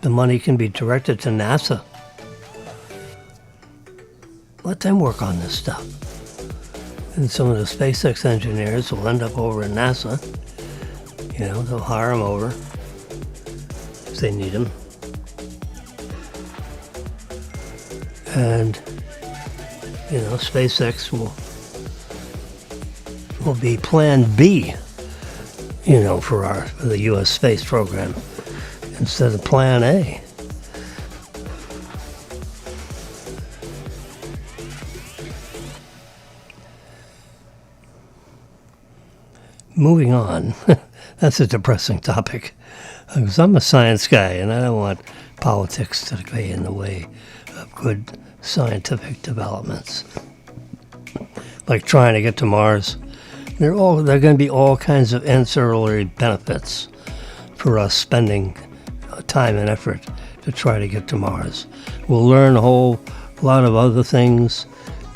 money can be directed to NASA. Let them work on this stuff. And some of the SpaceX engineers will end up over in NASA. They'll hire them over if they need them. And, SpaceX will be Plan B, for the U.S. space program instead of Plan A. Moving on, that's a depressing topic, because I'm a science guy and I don't want politics to get in the way of good scientific developments. Like trying to get to Mars. There are going to be all kinds of ancillary benefits for us spending time and effort to try to get to Mars. We'll learn a whole lot of other things.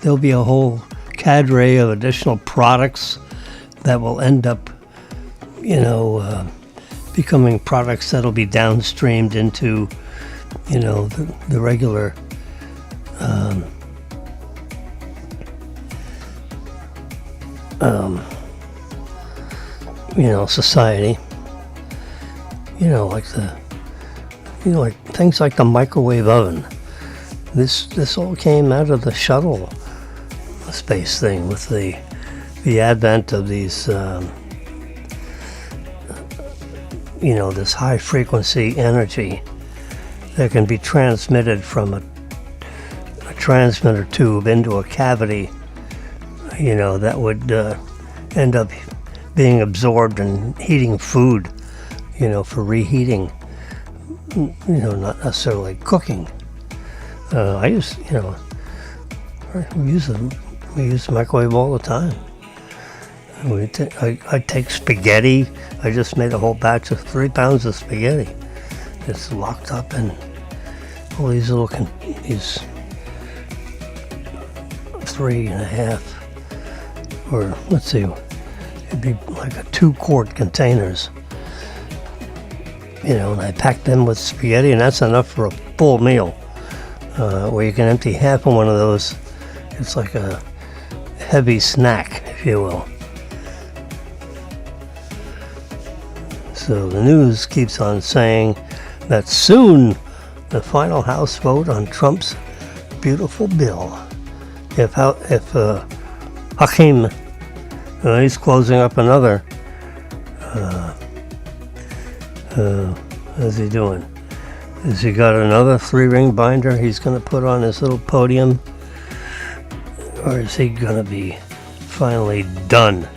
There'll be a whole cadre of additional products that will end up, becoming products that'll be downstreamed into, the regular society. Like things like the microwave oven. This all came out of the shuttle space thing with the advent of these, this high frequency energy that can be transmitted from a transmitter tube into a cavity, that would end up being absorbed and heating food, for reheating, not necessarily cooking. We use the microwave all the time. I take spaghetti. I just made a whole batch of 3 pounds of spaghetti. It's locked up in all these little, these 3.5, or let's see, it'd be like a 2-quart containers. And I pack them with spaghetti, and that's enough for a full meal. Where you can empty half of one of those. It's like a heavy snack, if you will. So the news keeps on saying that soon the final House vote on Trump's beautiful bill. If Hakeem, he's closing up another. How's he doing? Has he got another 3-ring binder he's going to put on his little podium? Or is he going to be finally done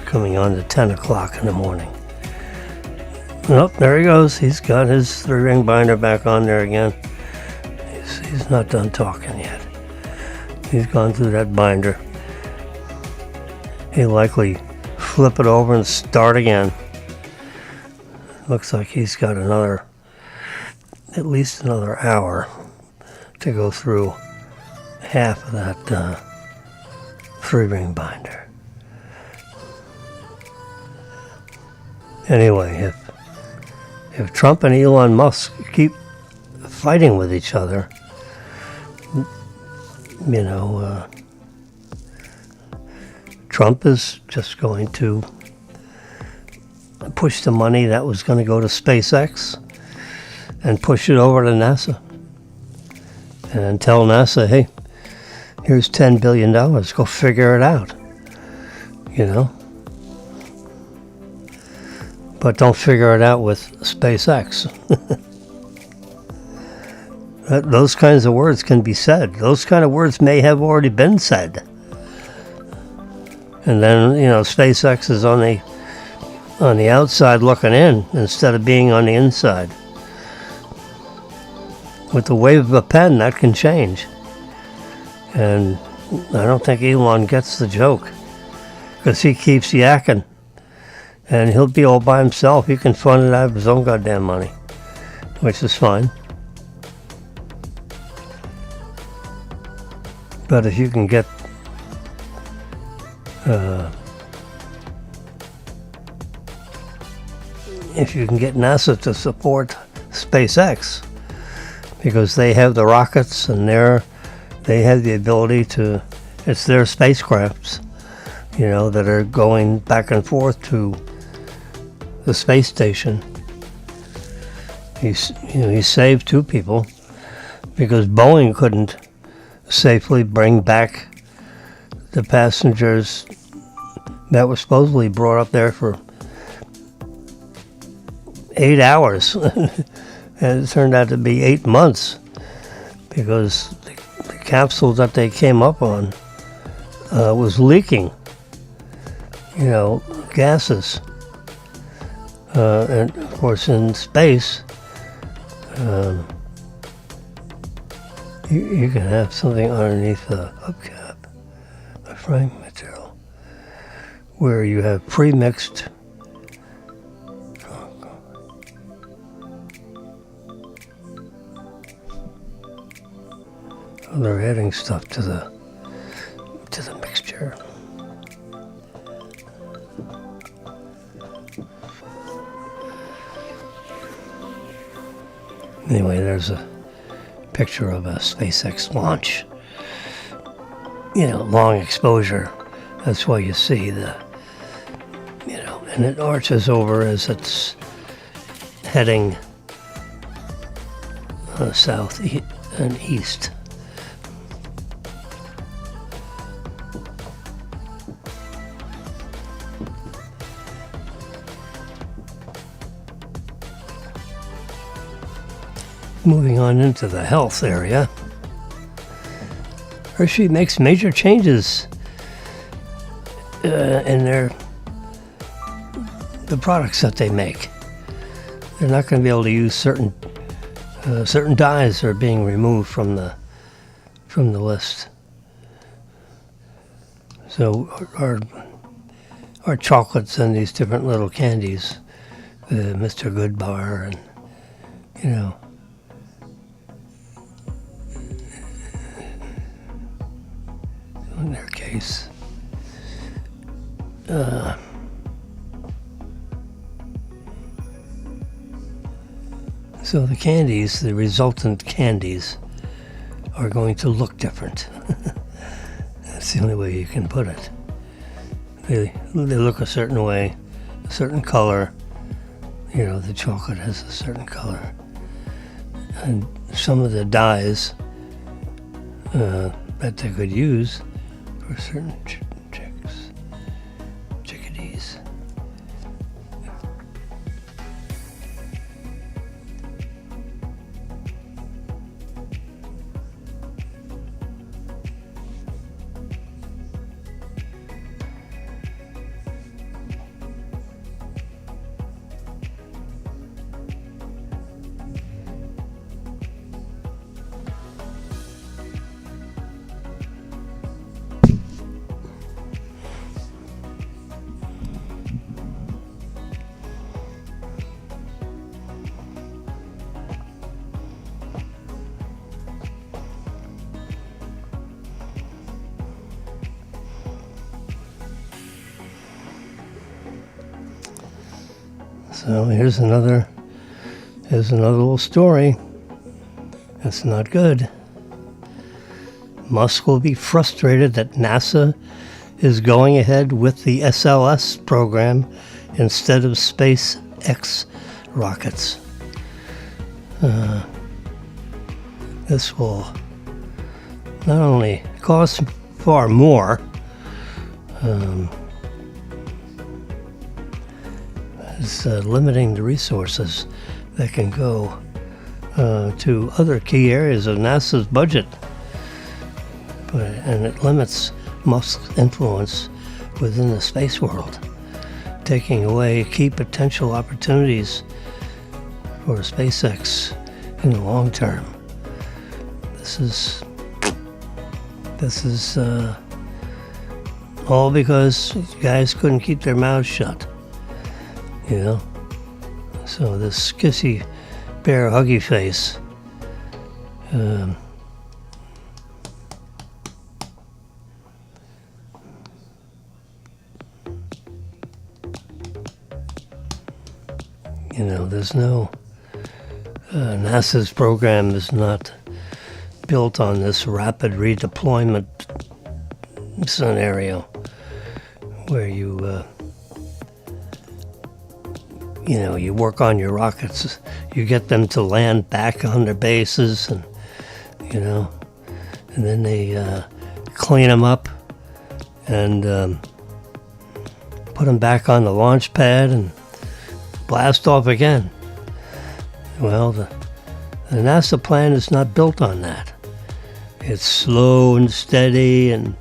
coming on to 10 o'clock in the morning? Nope, there he goes. He's got his 3-ring binder back on there again. He's not done talking yet. He's gone through that binder. He'll likely flip it over and start again. Looks like he's got at least another hour to go through half of that 3-ring binder. Anyway, if Trump and Elon Musk keep fighting with each other, Trump is just going to push the money that was going to go to SpaceX and push it over to NASA and tell NASA, hey, here's $10 billion, go figure it out, But don't figure it out with SpaceX. those kinds of words can be said. Those kind of words may have already been said. And then, SpaceX is on the outside looking in instead of being on the inside. With the wave of a pen, that can change. And I don't think Elon gets the joke, because he keeps yakking. And he'll be all by himself. He can fund it out of his own goddamn money, which is fine. But if you can get NASA to support SpaceX, because they have the rockets and they have the ability to, it's their spacecrafts, that are going back and forth to the space station. He saved 2 people because Boeing couldn't safely bring back the passengers that were supposedly brought up there for 8 hours. And it turned out to be 8 months, because the capsule that they came up on was leaking, gases. And of course in space, you can have something underneath the hubcap, a framing material, where you have pre-mixed they're adding stuff to the mixture. Anyway, there's a picture of a SpaceX launch. Long exposure. That's why you see and it arches over as it's heading south and east. Moving on into the health area, Hershey makes major changes in the products that they make. They're not going to be able to use certain dyes are being removed from the list. So our chocolates and these different little candies, the Mr. Good Bar, and in their case. So the candies, the resultant candies, are going to look different. That's the only way you can put it. They look a certain way, a certain color. The chocolate has a certain color. And some of the dyes that they could use for certain chickadees. So here's another little story. It's not good. Musk will be frustrated that NASA is going ahead with the SLS program instead of SpaceX rockets. This will not only cost far more, it's limiting the resources that can go to other key areas of NASA's budget, and it limits Musk's influence within the space world, taking away key potential opportunities for SpaceX in the long term. This is all because guys couldn't keep their mouths shut, you know. So this kissy bear huggy face, you know, there's no NASA's program is not built on this rapid redeployment scenario where you you work on your rockets, you get them to land back on their bases, and and then they clean them up and put them back on the launch pad and blast off again. Well, the NASA plan is not built on that. It's slow and steady, and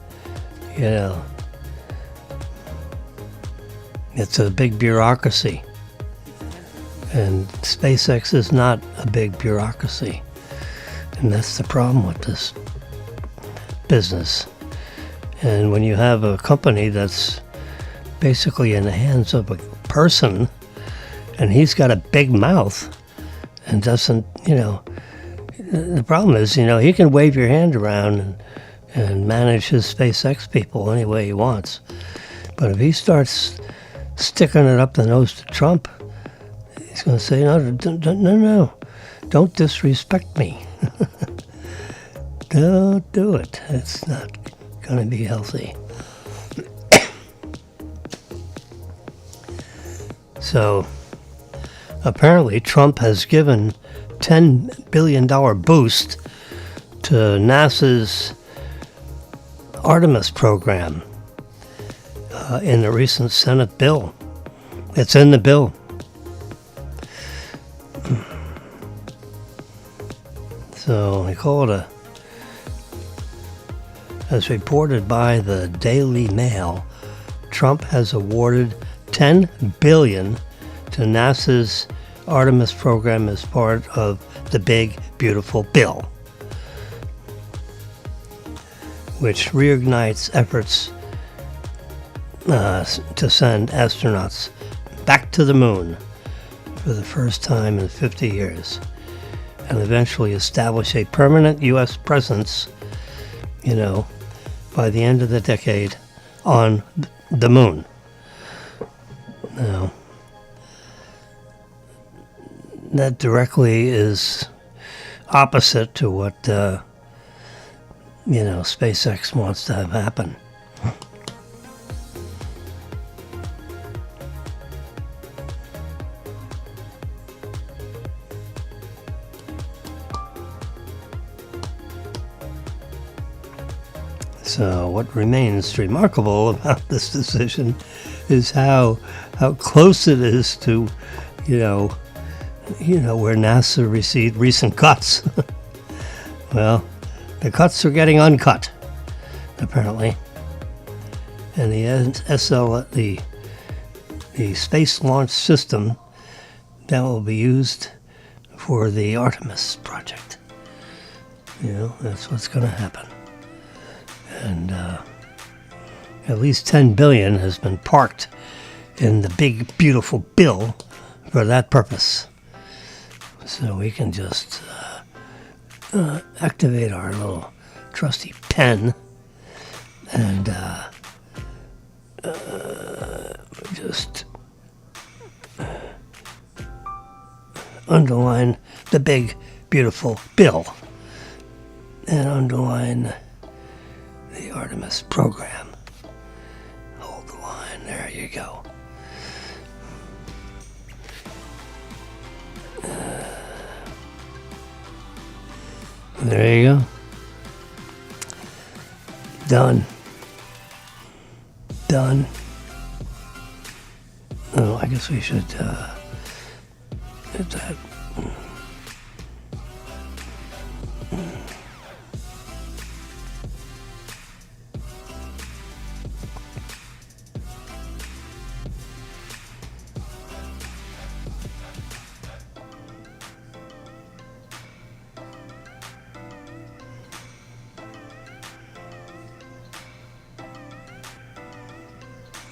it's a big bureaucracy. And SpaceX is not a big bureaucracy. And that's the problem with this business. And when you have a company that's basically in the hands of a person, and he's got a big mouth and doesn't, the problem is, he can wave your hand around and manage his SpaceX people any way he wants. But if he starts sticking it up the nose to Trump, he's going to say, no, don't disrespect me. Don't do it. It's not going to be healthy. So, apparently Trump has given $10 billion boost to NASA's Artemis program in a recent Senate bill. It's in the bill. So they call it as reported by the Daily Mail, Trump has awarded $10 billion to NASA's Artemis program as part of the Big Beautiful Bill, which reignites efforts to send astronauts back to the moon for the first time in 50 years and eventually establish a permanent U.S. presence, by the end of the decade on the moon. Now, that directly is opposite to what, SpaceX wants to have happen. So what remains remarkable about this decision is how close it is to, where NASA received recent cuts. Well, the cuts are getting uncut, apparently. And the Space Launch System that will be used for the Artemis project. That's what's going to happen. And at least $10 billion has been parked in the Big Beautiful Bill for that purpose. So we can just activate our little trusty pen and just underline the Big Beautiful Bill and underline the Artemis program. Hold the line. There you go. There you go. Done. Oh, I guess we should hit that.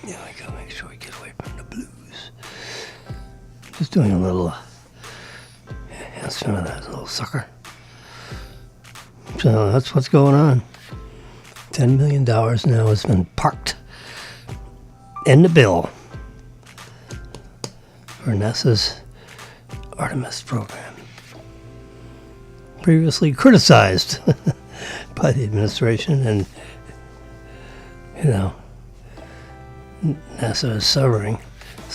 Yeah, I gotta make sure we get away from the blues. Just doing a little enhancement of that little sucker. So that's what's going on. $10 million now has been parked in the bill for NASA's Artemis program. Previously criticized by the administration, and NASA is suffering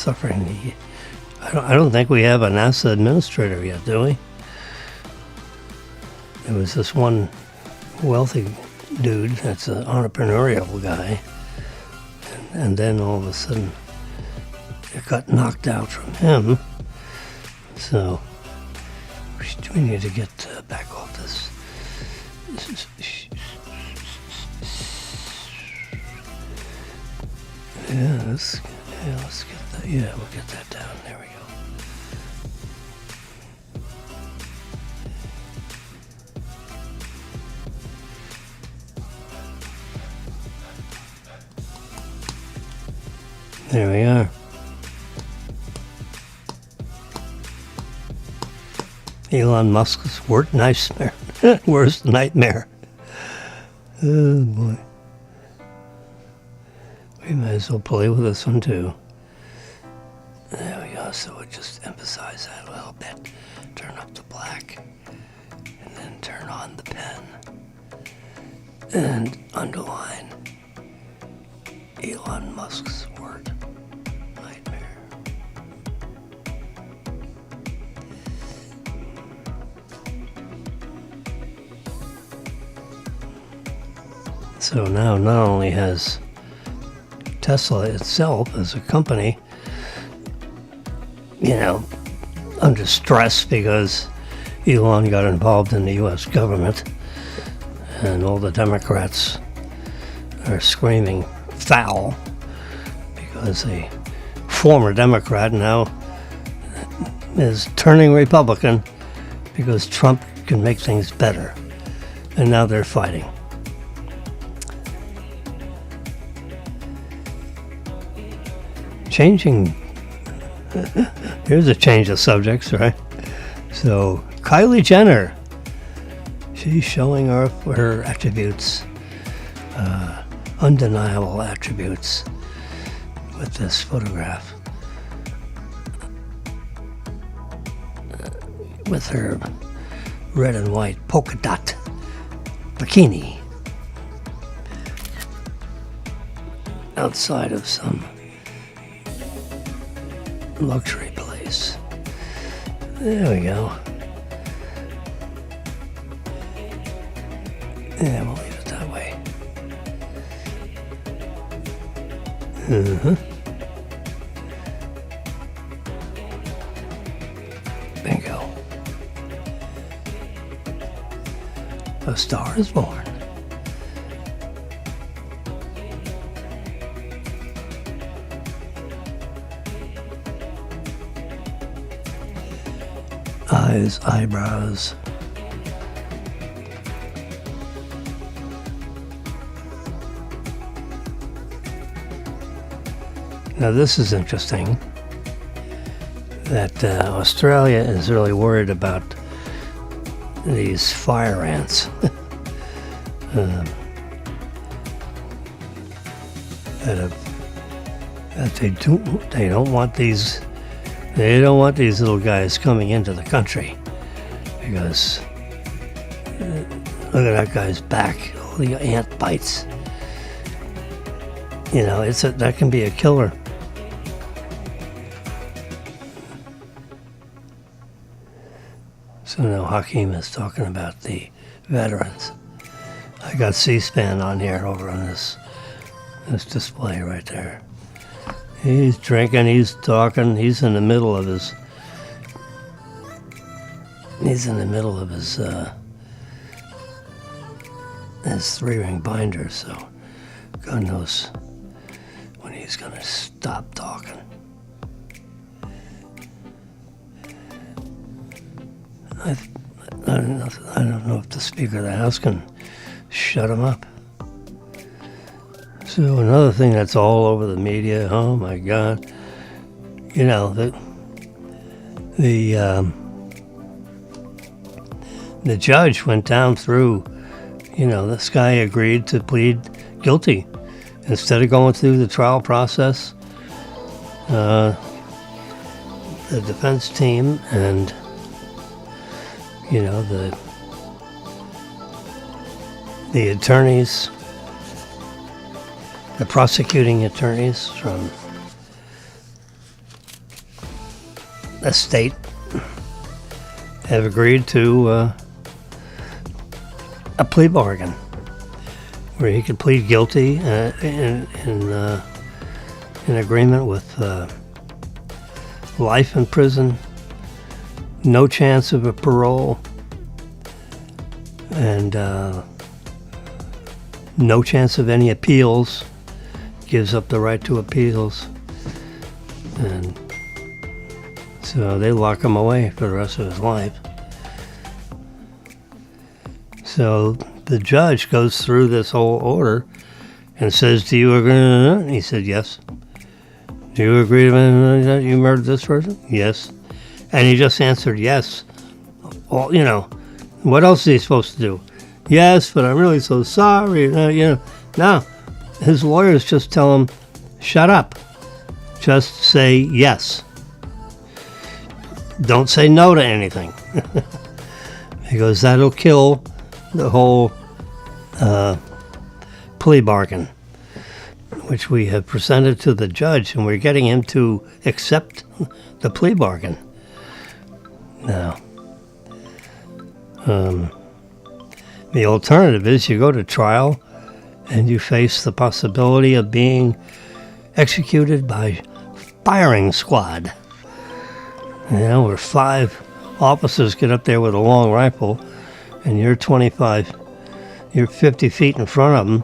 the. I don't think we have a NASA administrator yet, do we? There was this one wealthy dude that's an entrepreneurial guy, and then all of a sudden it got knocked out from him. So we need to get back off this. Let's get that. Yeah, we'll get that down. There we go. There we are. Elon Musk's worst nightmare. Oh boy. We might as well play with this one too. There we go. So we'll just emphasize that a little bit. Turn up the black. And then turn on the pen. And underline Elon Musk's word nightmare. So now not only has Tesla itself as a company, under stress because Elon got involved in the U.S. government, and all the Democrats are screaming foul because a former Democrat now is turning Republican because Trump can make things better, and now they're fighting. Here's a change of subjects, right? So Kylie Jenner, she's showing her attributes, undeniable attributes, with this photograph, with her red and white polka dot bikini outside of some luxury place. There we go. Yeah, we'll leave it that way. Bingo. A star is born. Eyes, eyebrows. Now this is interesting, that Australia is really worried about these fire ants. That they don't want these little guys coming into the country, because look at that guy's back, all the ant bites. That can be a killer. So now Hakeem is talking about the veterans. I got C-SPAN on here over on this display right there. He's drinking, he's talking, he's in the middle of his three-ring binder, so God knows when he's gonna stop talking. I don't know if the Speaker of the House can shut him up. So another thing that's all over the media, oh my God, you know, the judge went down through, you know, this guy agreed to plead guilty. Instead of going through the trial process, the defense team and, you know, the attorneys, the prosecuting attorneys from the state have agreed to a plea bargain where he could plead guilty in agreement with life in prison, no chance of a parole, and no chance of any appeals. Gives up the right to appeals, and so they lock him away for the rest of his life. So the judge goes through this whole order and says, "Do you agree?" And he said, "Yes." "Do you agree that you murdered this person?" "Yes." And he just answered yes. Well, you know, what else is he supposed to do? "Yes, but I'm really so sorry." You know, no. His lawyers just tell him, "Shut up. Just say yes. Don't say no to anything." He goes, "That'll kill the whole plea bargain, which we have presented to the judge, and we're getting him to accept the plea bargain." Now, the alternative is you go to trial and you face the possibility of being executed by firing squad. You know, where 5 officers get up there with a long rifle, and you're 50 feet in front of them,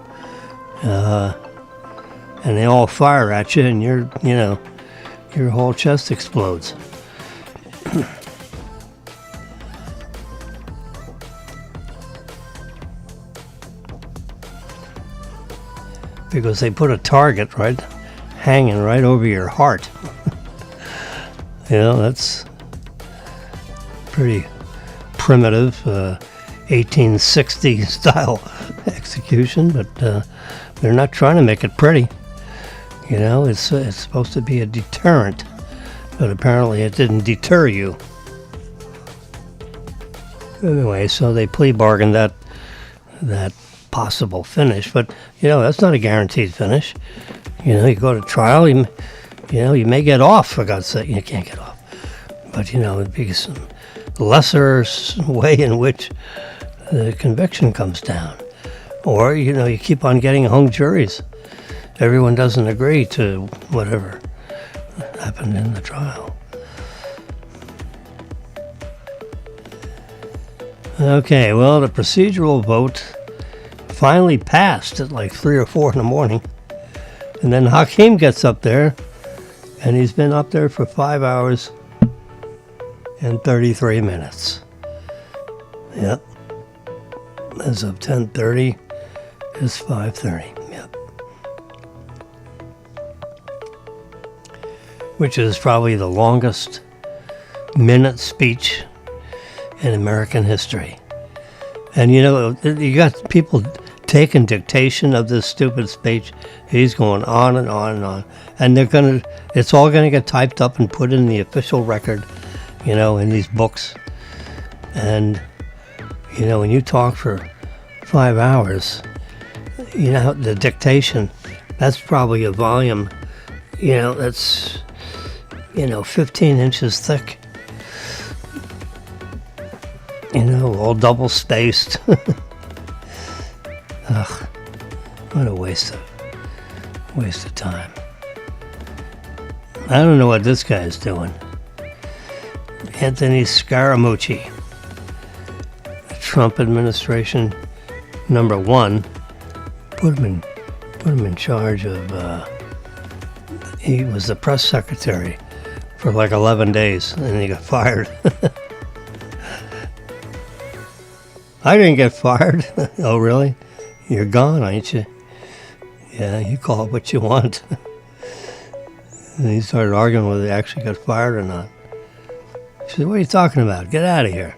and they all fire at you, and your whole chest explodes. Because they put a target hanging right over your heart. You know, that's pretty primitive 1860 style execution, but they're not trying to make it pretty. You know, it's supposed to be a deterrent, but apparently it didn't deter you. Anyway, so they plea bargained that possible finish, but you know, that's not a guaranteed finish. You know, you go to trial, you may get off, for God's sake. You can't get off, but you know, it'd be some lesser way in which the conviction comes down, or you know, you keep on getting hung juries. Everyone doesn't agree to whatever happened in the trial. Okay, well, the procedural vote finally passed at like 3 or 4 in the morning. And then Hakeem gets up there, and he's been up there for 5 hours and 33 minutes. Yep. As of 10:30, it's 5:30. Yep. Which is probably the longest minute speech in American history. And you know, you got people taking dictation of this stupid speech. He's going on and on and on. And it's all gonna get typed up and put in the official record, you know, in these books. And, you know, when you talk for 5 hours, you know, the dictation, that's probably a volume, you know, that's, you know, 15 inches thick. You know, all double spaced. Ugh, what a waste of time. I don't know what this guy's doing. Anthony Scaramucci, the Trump administration #1, put him in charge of. He was the press secretary for like 11 days, and he got fired. I didn't get fired. Oh, really? You're gone, ain't you? Yeah, you call it what you want. And he started arguing whether he actually got fired or not. He said, what are you talking about? Get out of here.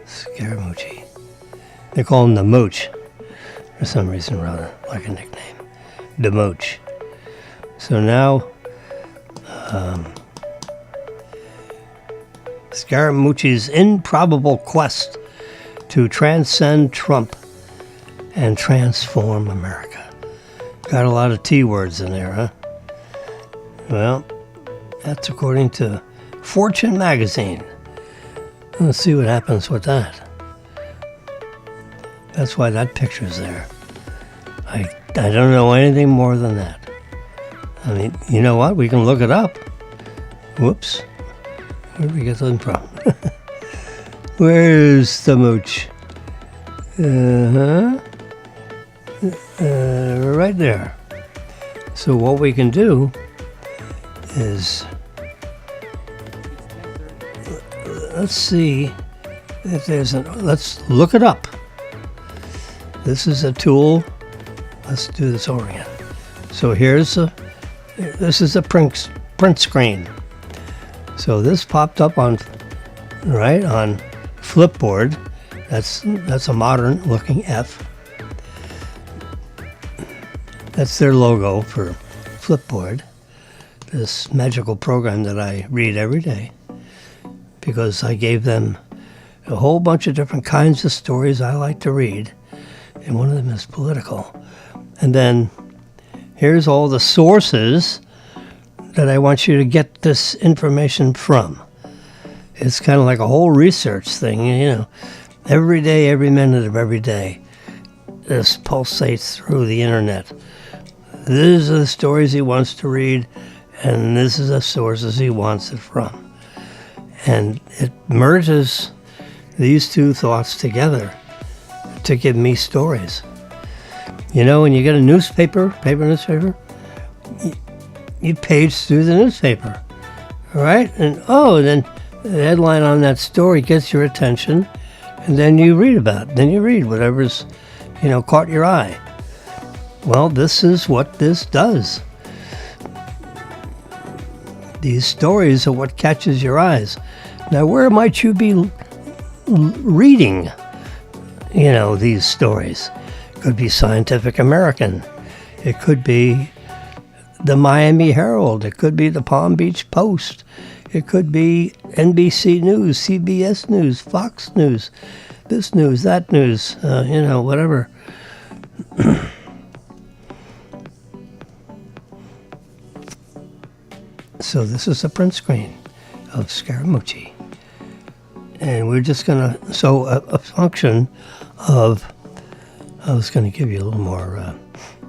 Scaramucci. They call him the Mooch for some reason or other, like a nickname. The Mooch. So now, Scaramucci's improbable quest to transcend Trump and transform America. Got a lot of T words in there, huh? Well, that's according to Fortune magazine. Let's see what happens with that. That's why that picture's there. I don't know anything more than that. I mean, you know what? We can look it up. Whoops. Where did we get them from? Where's the Mooch? Right there. So what we can do is, let's see if there's let's look it up. This is a tool. Let's do this over again. So this is a print screen. So this popped up on Flipboard. That's a modern looking F. That's their logo for Flipboard, this magical program that I read every day, because I gave them a whole bunch of different kinds of stories I like to read, and one of them is political. And then here's all the sources that I want you to get this information from. It's kind of like a whole research thing, you know. Every day, every minute of every day, this pulsates through the internet. These are the stories he wants to read, and this is the sources he wants it from. And it merges these two thoughts together to give me stories. You know, when you get a newspaper, you page through the newspaper, right? And then the headline on that story gets your attention, and then you read about it. Then you read whatever's, caught your eye. Well, this is what this does. These stories are what catches your eyes. Now, where might you be reading, these stories? It could be Scientific American. It could be the Miami Herald. It could be the Palm Beach Post. It could be NBC News, CBS News, Fox News, this news, that news, whatever. So this is a print screen of Scaramucci. And we're just going to, a function of, I was going to give you a little more,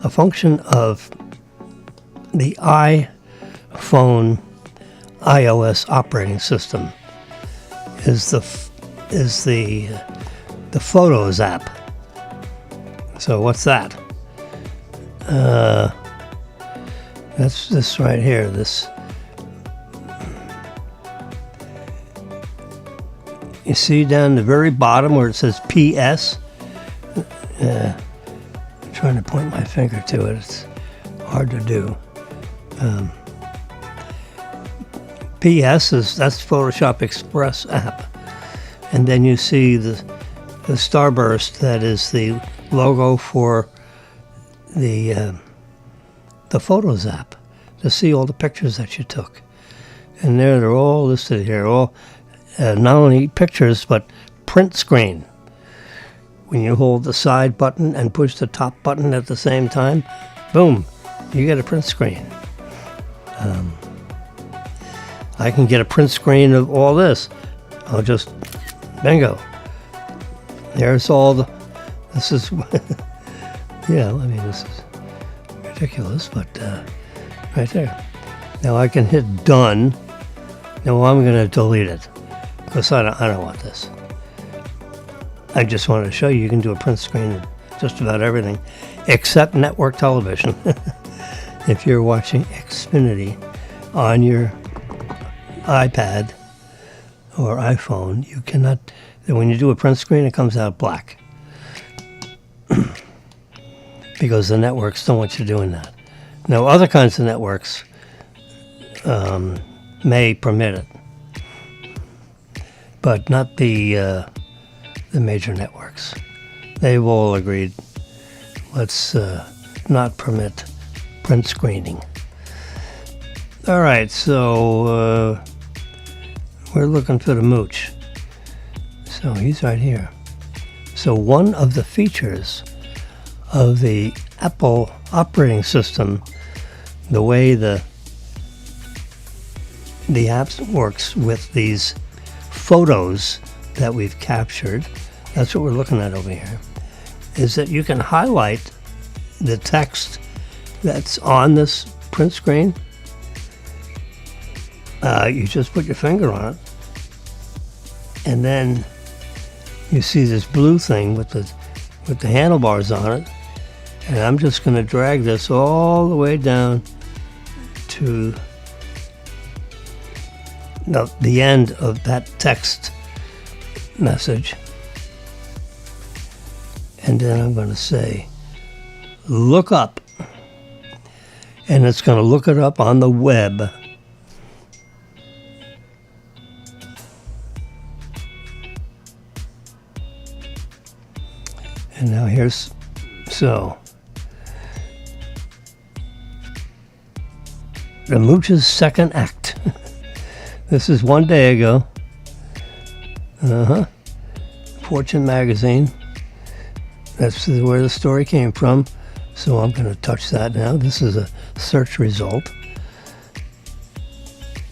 a function of the iPhone iOS operating system is the Photos app. So what's that? That's this right here. This, you see down the very bottom where it says PS. I'm trying to point my finger to it. It's hard to do. PS that's Photoshop Express app, and then you see the starburst that is the logo for the Photos app to see all the pictures that you took, and they're all listed here. All not only pictures but print screen. When you hold the side button and push the top button at the same time, boom, you get a print screen. I can get a print screen of all this. I'll just, bingo. There's all this is, this is ridiculous, but right there. Now I can hit done. Now I'm going to delete it because I don't want this. I just wanted to show you can do a print screen of just about everything except network television. If you're watching Xfinity on your iPad or iPhone, you cannot, when you do a print screen, it comes out black. because the networks don't want you doing that. Now, other kinds of networks may permit it, but not the major networks. They've all agreed, let's not permit print screening. All right, so we're looking for the mooch. So he's right here. So one of the features of the Apple operating system, the way the app works with these photos that we've captured, that's what we're looking at over here, is that you can highlight the text that's on this print screen. You just put your finger on it, and then you see this blue thing with the handlebars on it, and I'm just going to drag this all the way down to the end of that text message, and then I'm going to say look up, and it's going to look it up on the web. And now here's, so the Mooch's second act. This is one day ago. Fortune magazine. That's where the story came from. So I'm going to touch that now. This is a search result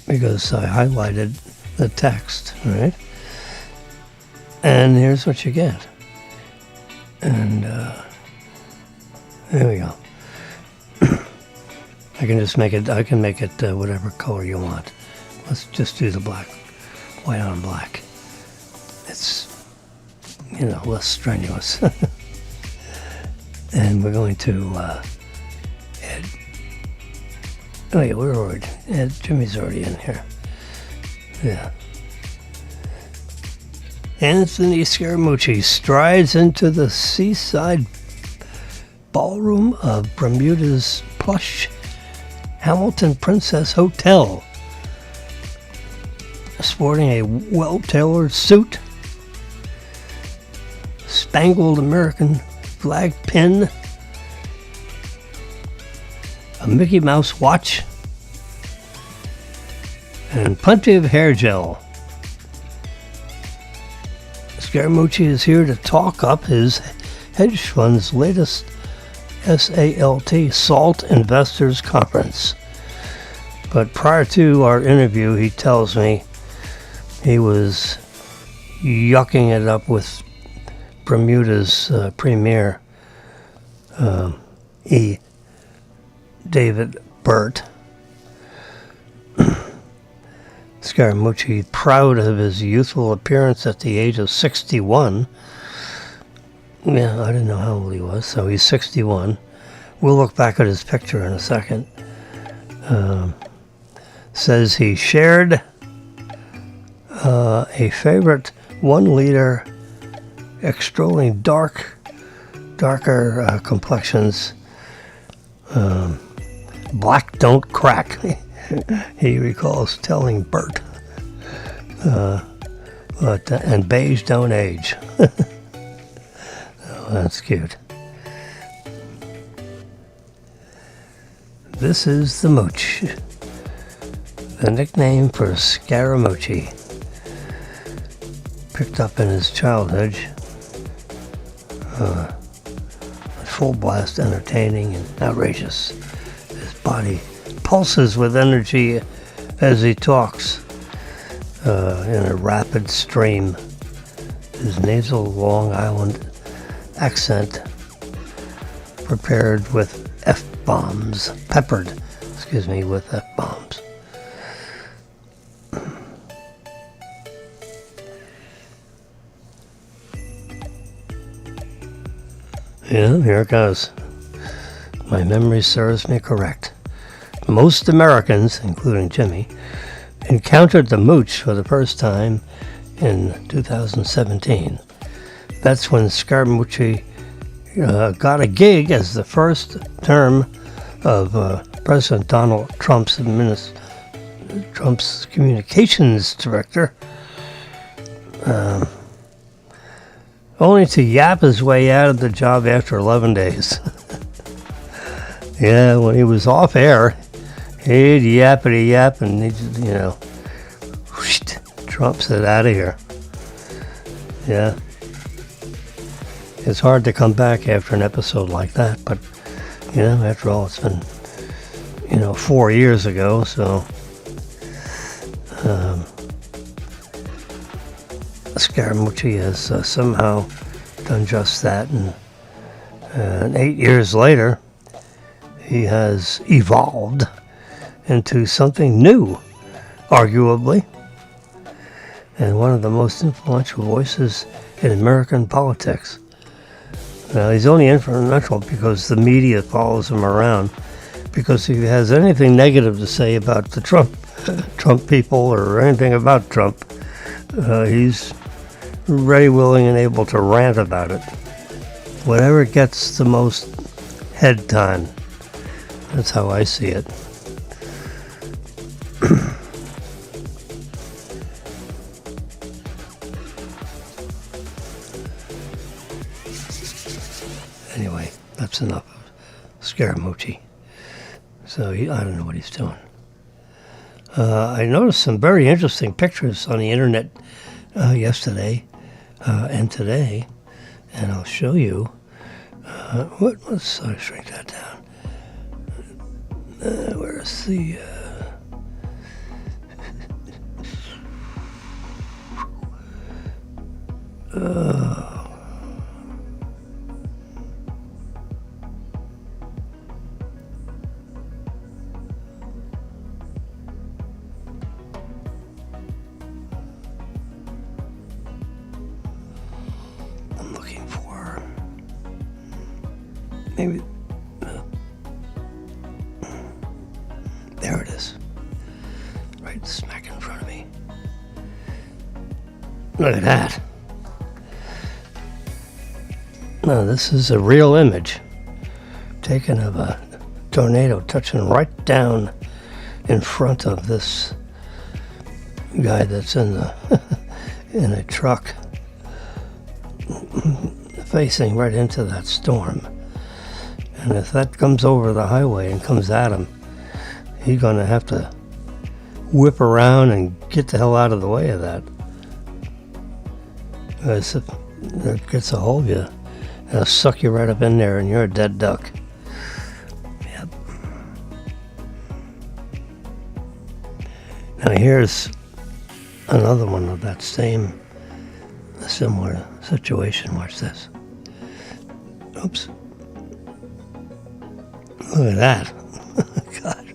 because I highlighted the text, right? And here's what you get. And there we go. I can just make it, whatever color you want. Let's just do the black, white on black. It's, less strenuous. And we're going to add, Jimmy's already in here. Yeah. Anthony Scaramucci strides into the seaside ballroom of Bermuda's plush Hamilton Princess Hotel, sporting a well-tailored suit, spangled American flag pin, a Mickey Mouse watch, and plenty of hair gel. Scaramucci is here to talk up his hedge fund's latest SALT Investors Conference. But prior to our interview, he tells me he was yucking it up with Bermuda's premier, David Burt. Scaramucci, proud of his youthful appearance at the age of 61. Yeah, I didn't know how old he was, so he's 61. We'll look back at his picture in a second. Says he shared a favorite 1 liter extrolling darker complexions. Black don't crack. He recalls telling Bert, and beige don't age. Oh, that's cute. This is the Mooch, the nickname for Scaramucci, picked up in his childhood. Full blast, entertaining and outrageous. His body pulses with energy as he talks in a rapid stream. His nasal Long Island accent peppered with F-bombs. Yeah, here it goes. My memory serves me correct. Most Americans, including Jimmy, encountered the Mooch for the first time in 2017. That's when Scaramucci got a gig as the first term of President Donald Trump's communications director, only to yap his way out of the job after 11 days. Yeah, when he was off air, he'd yappity yap, and he'd, whoosh, Trump said, out of here. Yeah. It's hard to come back after an episode like that, but, after all, it's been, 4 years ago, so Scaramucci has somehow done just that, and 8 years later, he has evolved into something new, arguably, and one of the most influential voices in American politics. Now, he's only influential because the media follows him around, because if he has anything negative to say about the Trump people or anything about Trump, he's ready, willing, and able to rant about it. Whatever gets the most head time. That's how I see it. Anyway, that's enough of Scaramucci. So I don't know what he's doing. I noticed some very interesting pictures on the internet yesterday and today, and I'll show you. Let's shrink that down. Where's the... I'm looking for... Maybe... There it is. Right smack in front of me. Look at that. Now, this is a real image taken of a tornado touching right down in front of this guy that's in a truck facing right into that storm. And if that comes over the highway and comes at him, he's going to have to whip around and get the hell out of the way of that. Because if it gets a hold of you, it'll suck you right up in there and you're a dead duck. Yep. Now here's another one of that same similar situation. Watch this. Oops. Look at that. God.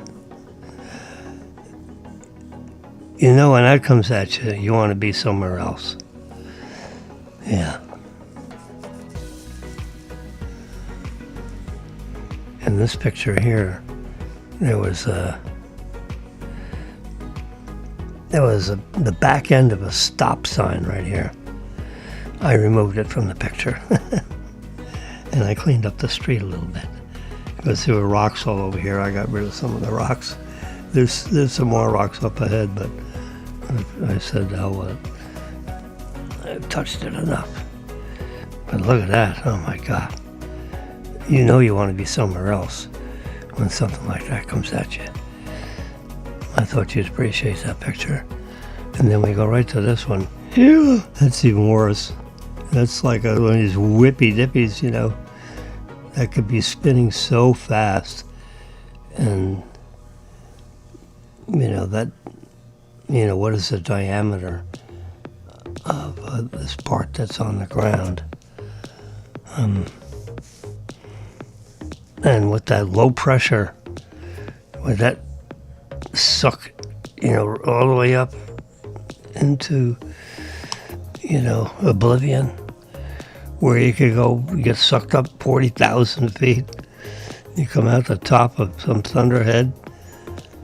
When that comes at you, you want to be somewhere else. Yeah. In this picture here, there was the back end of a stop sign right here. I removed it from the picture. And I cleaned up the street a little bit. Because there were rocks all over here. I got rid of some of the rocks. There's some more rocks up ahead, but I said, I've touched it enough. But look at that. Oh my God. You want to be somewhere else when something like that comes at you. I thought you'd appreciate that picture. And then we go right to this one. Ew, that's even worse. That's like one of these whippy dippies, that could be spinning so fast. And, what is the diameter of this part that's on the ground? And with that low pressure, with that suck, all the way up into, oblivion, where you could go get sucked up 40,000 feet. You come out the top of some thunderhead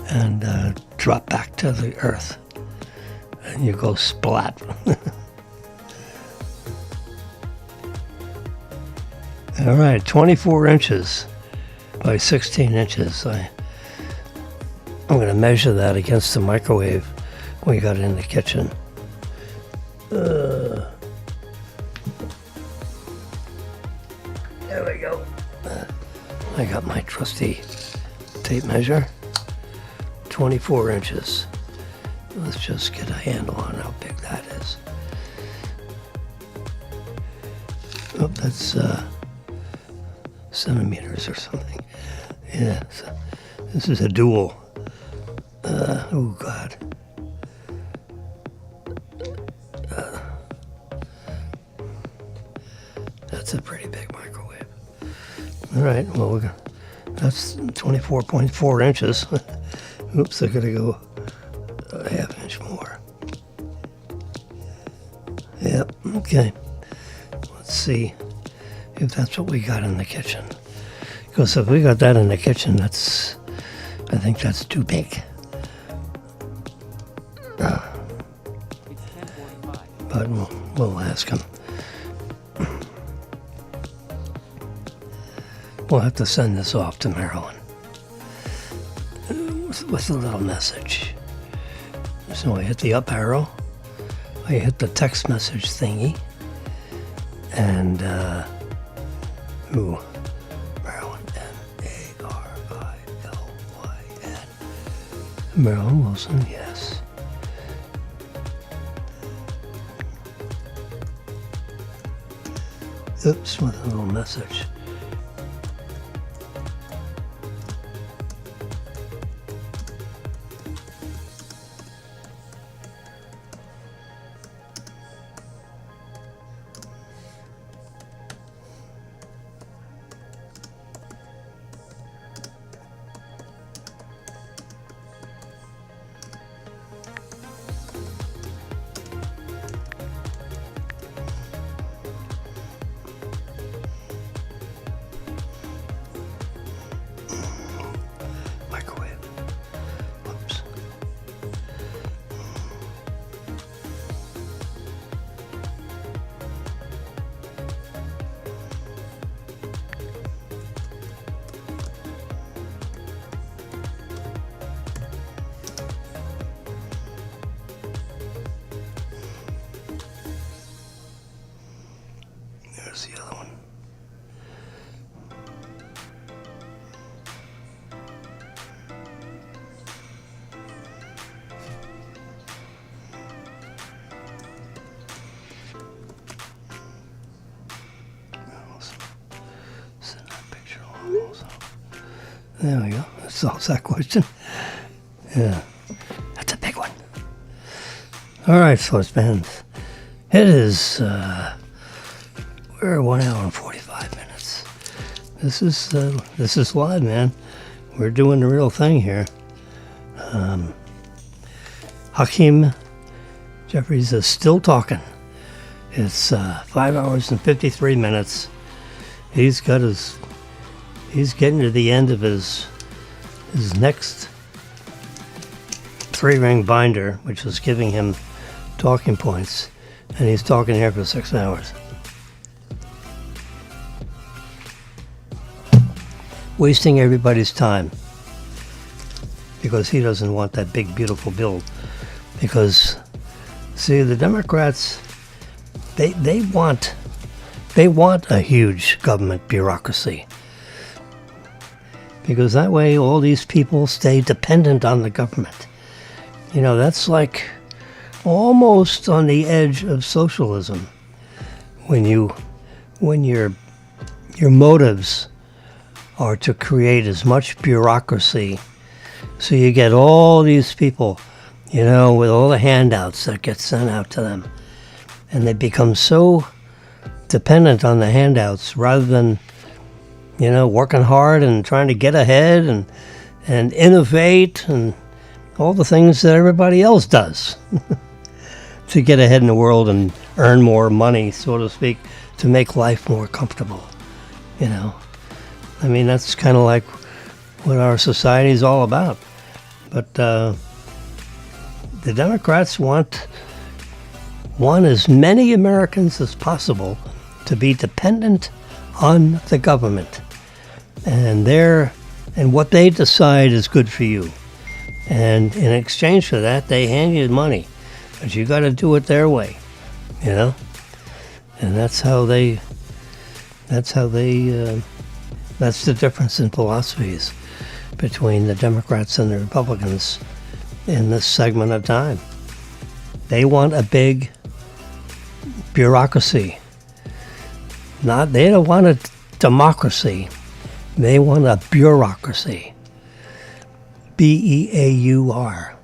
and drop back to the earth. And you go splat. All right, 24 inches by 16 inches. I'm going to measure that against the microwave we got in the kitchen. There we go. I got my trusty tape measure. 24 inches. Let's just get a handle on how big that is. Oh, that's centimeters or something. Yeah, so this is a dual. Oh, God. That's a pretty big microwave. All right, well, that's 24.4 inches. Oops, I gotta go a half inch more. Yep, okay. Let's see if that's what we got in the kitchen. Because if we got that in the kitchen, I think that's too big. But we'll ask him. We'll have to send this off to Maryland with a little message. So I hit the up arrow, I hit the text message thingy, and Maryland, M-A-R-I-L-Y-N. Marilyn Wilson, yes. Oops, with a little message. There's the other one. Send that picture along also. There we go. That solves that question. Yeah. That's a big one. All right, Source Bands. It is, we're 1 hour and 45 minutes. This is live, man. We're doing the real thing here. Hakeem Jeffries is still talking. It's 5 hours and 53 minutes. He's getting to the end of his next 3-ring binder, which was giving him talking points, and he's talking here for 6 hours. Wasting everybody's time because he doesn't want that big, beautiful bill. Because, see, the Democrats, they want a huge government bureaucracy, because that way all these people stay dependent on the government. You know, that's like almost on the edge of socialism when your motives are to create as much bureaucracy so you get all these people, you know, with all the handouts that get sent out to them, and they become so dependent on the handouts rather than, you know, working hard and trying to get ahead and innovate and all the things that everybody else does to get ahead in the world and earn more money, so to speak, to make life more comfortable, you know. I mean, that's kind of like what our society is all about. But the Democrats want as many Americans as possible to be dependent on the government. And what they decide is good for you. And in exchange for that, they hand you money. But you got to do it their way, you know? And that's the difference in philosophies between the Democrats and the Republicans in this segment of time. They want a big bureaucracy. They don't want a democracy. They want a bureaucracy. B-E-A-U-R.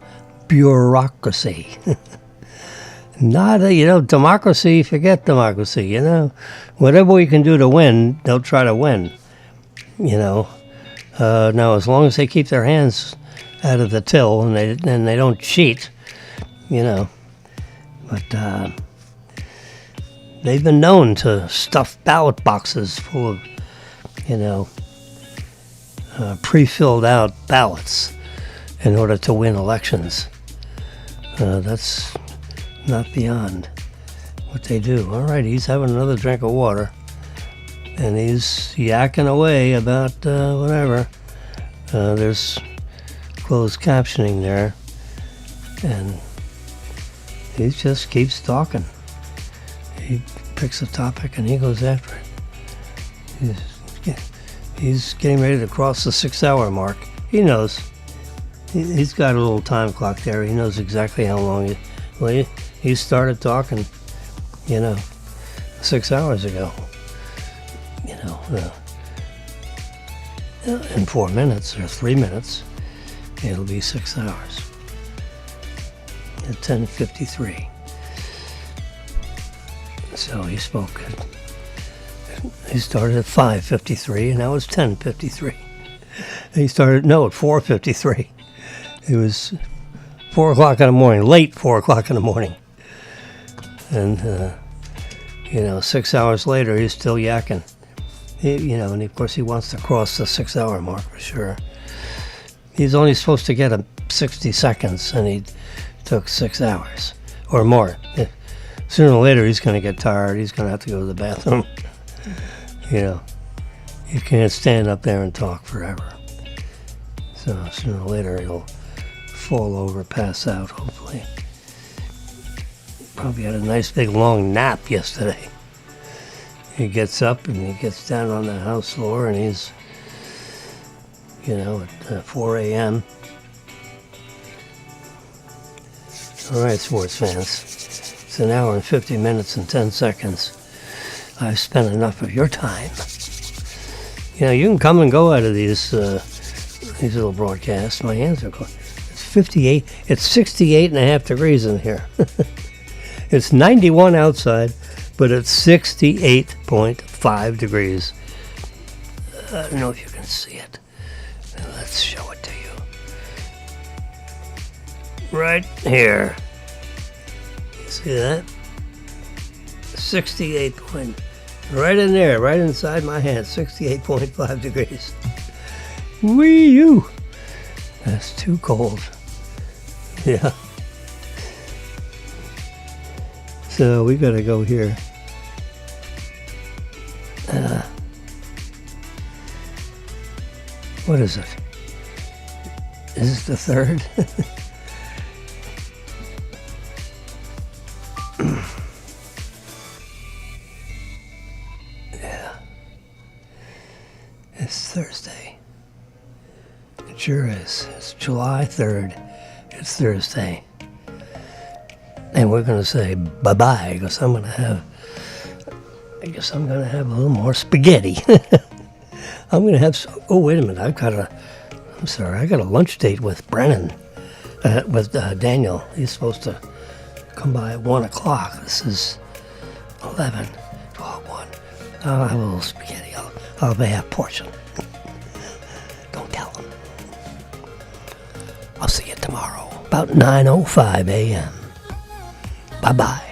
Bureaucracy. Not democracy, forget democracy, Whatever we can do to win, they'll try to win, Now, as long as they keep their hands out of the till and they don't cheat, But they've been known to stuff ballot boxes full of, pre-filled out ballots in order to win elections. That's not beyond what they do. All right, he's having another drink of water, and he's yakking away about whatever. There's closed captioning there, and he just keeps talking. He picks a topic and he goes after it. He's getting ready to cross the 6-hour mark. He knows. He's got a little time clock there. He knows exactly how long he started talking, 6 hours ago. In 4 minutes or 3 minutes, it'll be 6 hours. At 10:53. So he spoke. He started at 5:53, and now it's 10:53. He started at 4:53. It was 4 o'clock in the morning, late 4 o'clock in the morning, and 6 hours later he's still yakking. And of course he wants to cross the 6-hour mark for sure. He's only supposed to get 60 seconds, and he took 6 hours or more. Sooner or later he's going to get tired. He's going to have to go to the bathroom. You can't stand up there and talk forever. So sooner or later he'll fall over, pass out, hopefully. Probably had a nice big long nap yesterday. He gets up and he gets down on the house floor, and he's, at 4 a.m. All right, sports fans. It's an hour and 50 minutes and 10 seconds. I've spent enough of your time. You can come and go out of these little broadcasts. My hands are cold. It's 58. It's 68 and a half degrees in here. It's 91 outside, but it's 68.5 degrees. I don't know if you can see it. Let's show it to you. Right here. You see that? 68 point. Right in there, right inside my hand, 68.5 degrees. Wee-oo! That's too cold. Yeah. So we gotta go here. What is it? Is it the 3rd? Yeah. It's Thursday. It sure is. It's July 3rd. It's Thursday. And we're going to say bye-bye because I guess I'm going to have a little more spaghetti. I'm going to have oh, wait a minute. I got a lunch date with Brennan, with Daniel. He's supposed to come by at 1 o'clock. This is 11, 12, 1. I'll have a little spaghetti. I'll have a half portion. Don't tell him. I'll see you tomorrow, about 9:05 a.m. Bye-bye.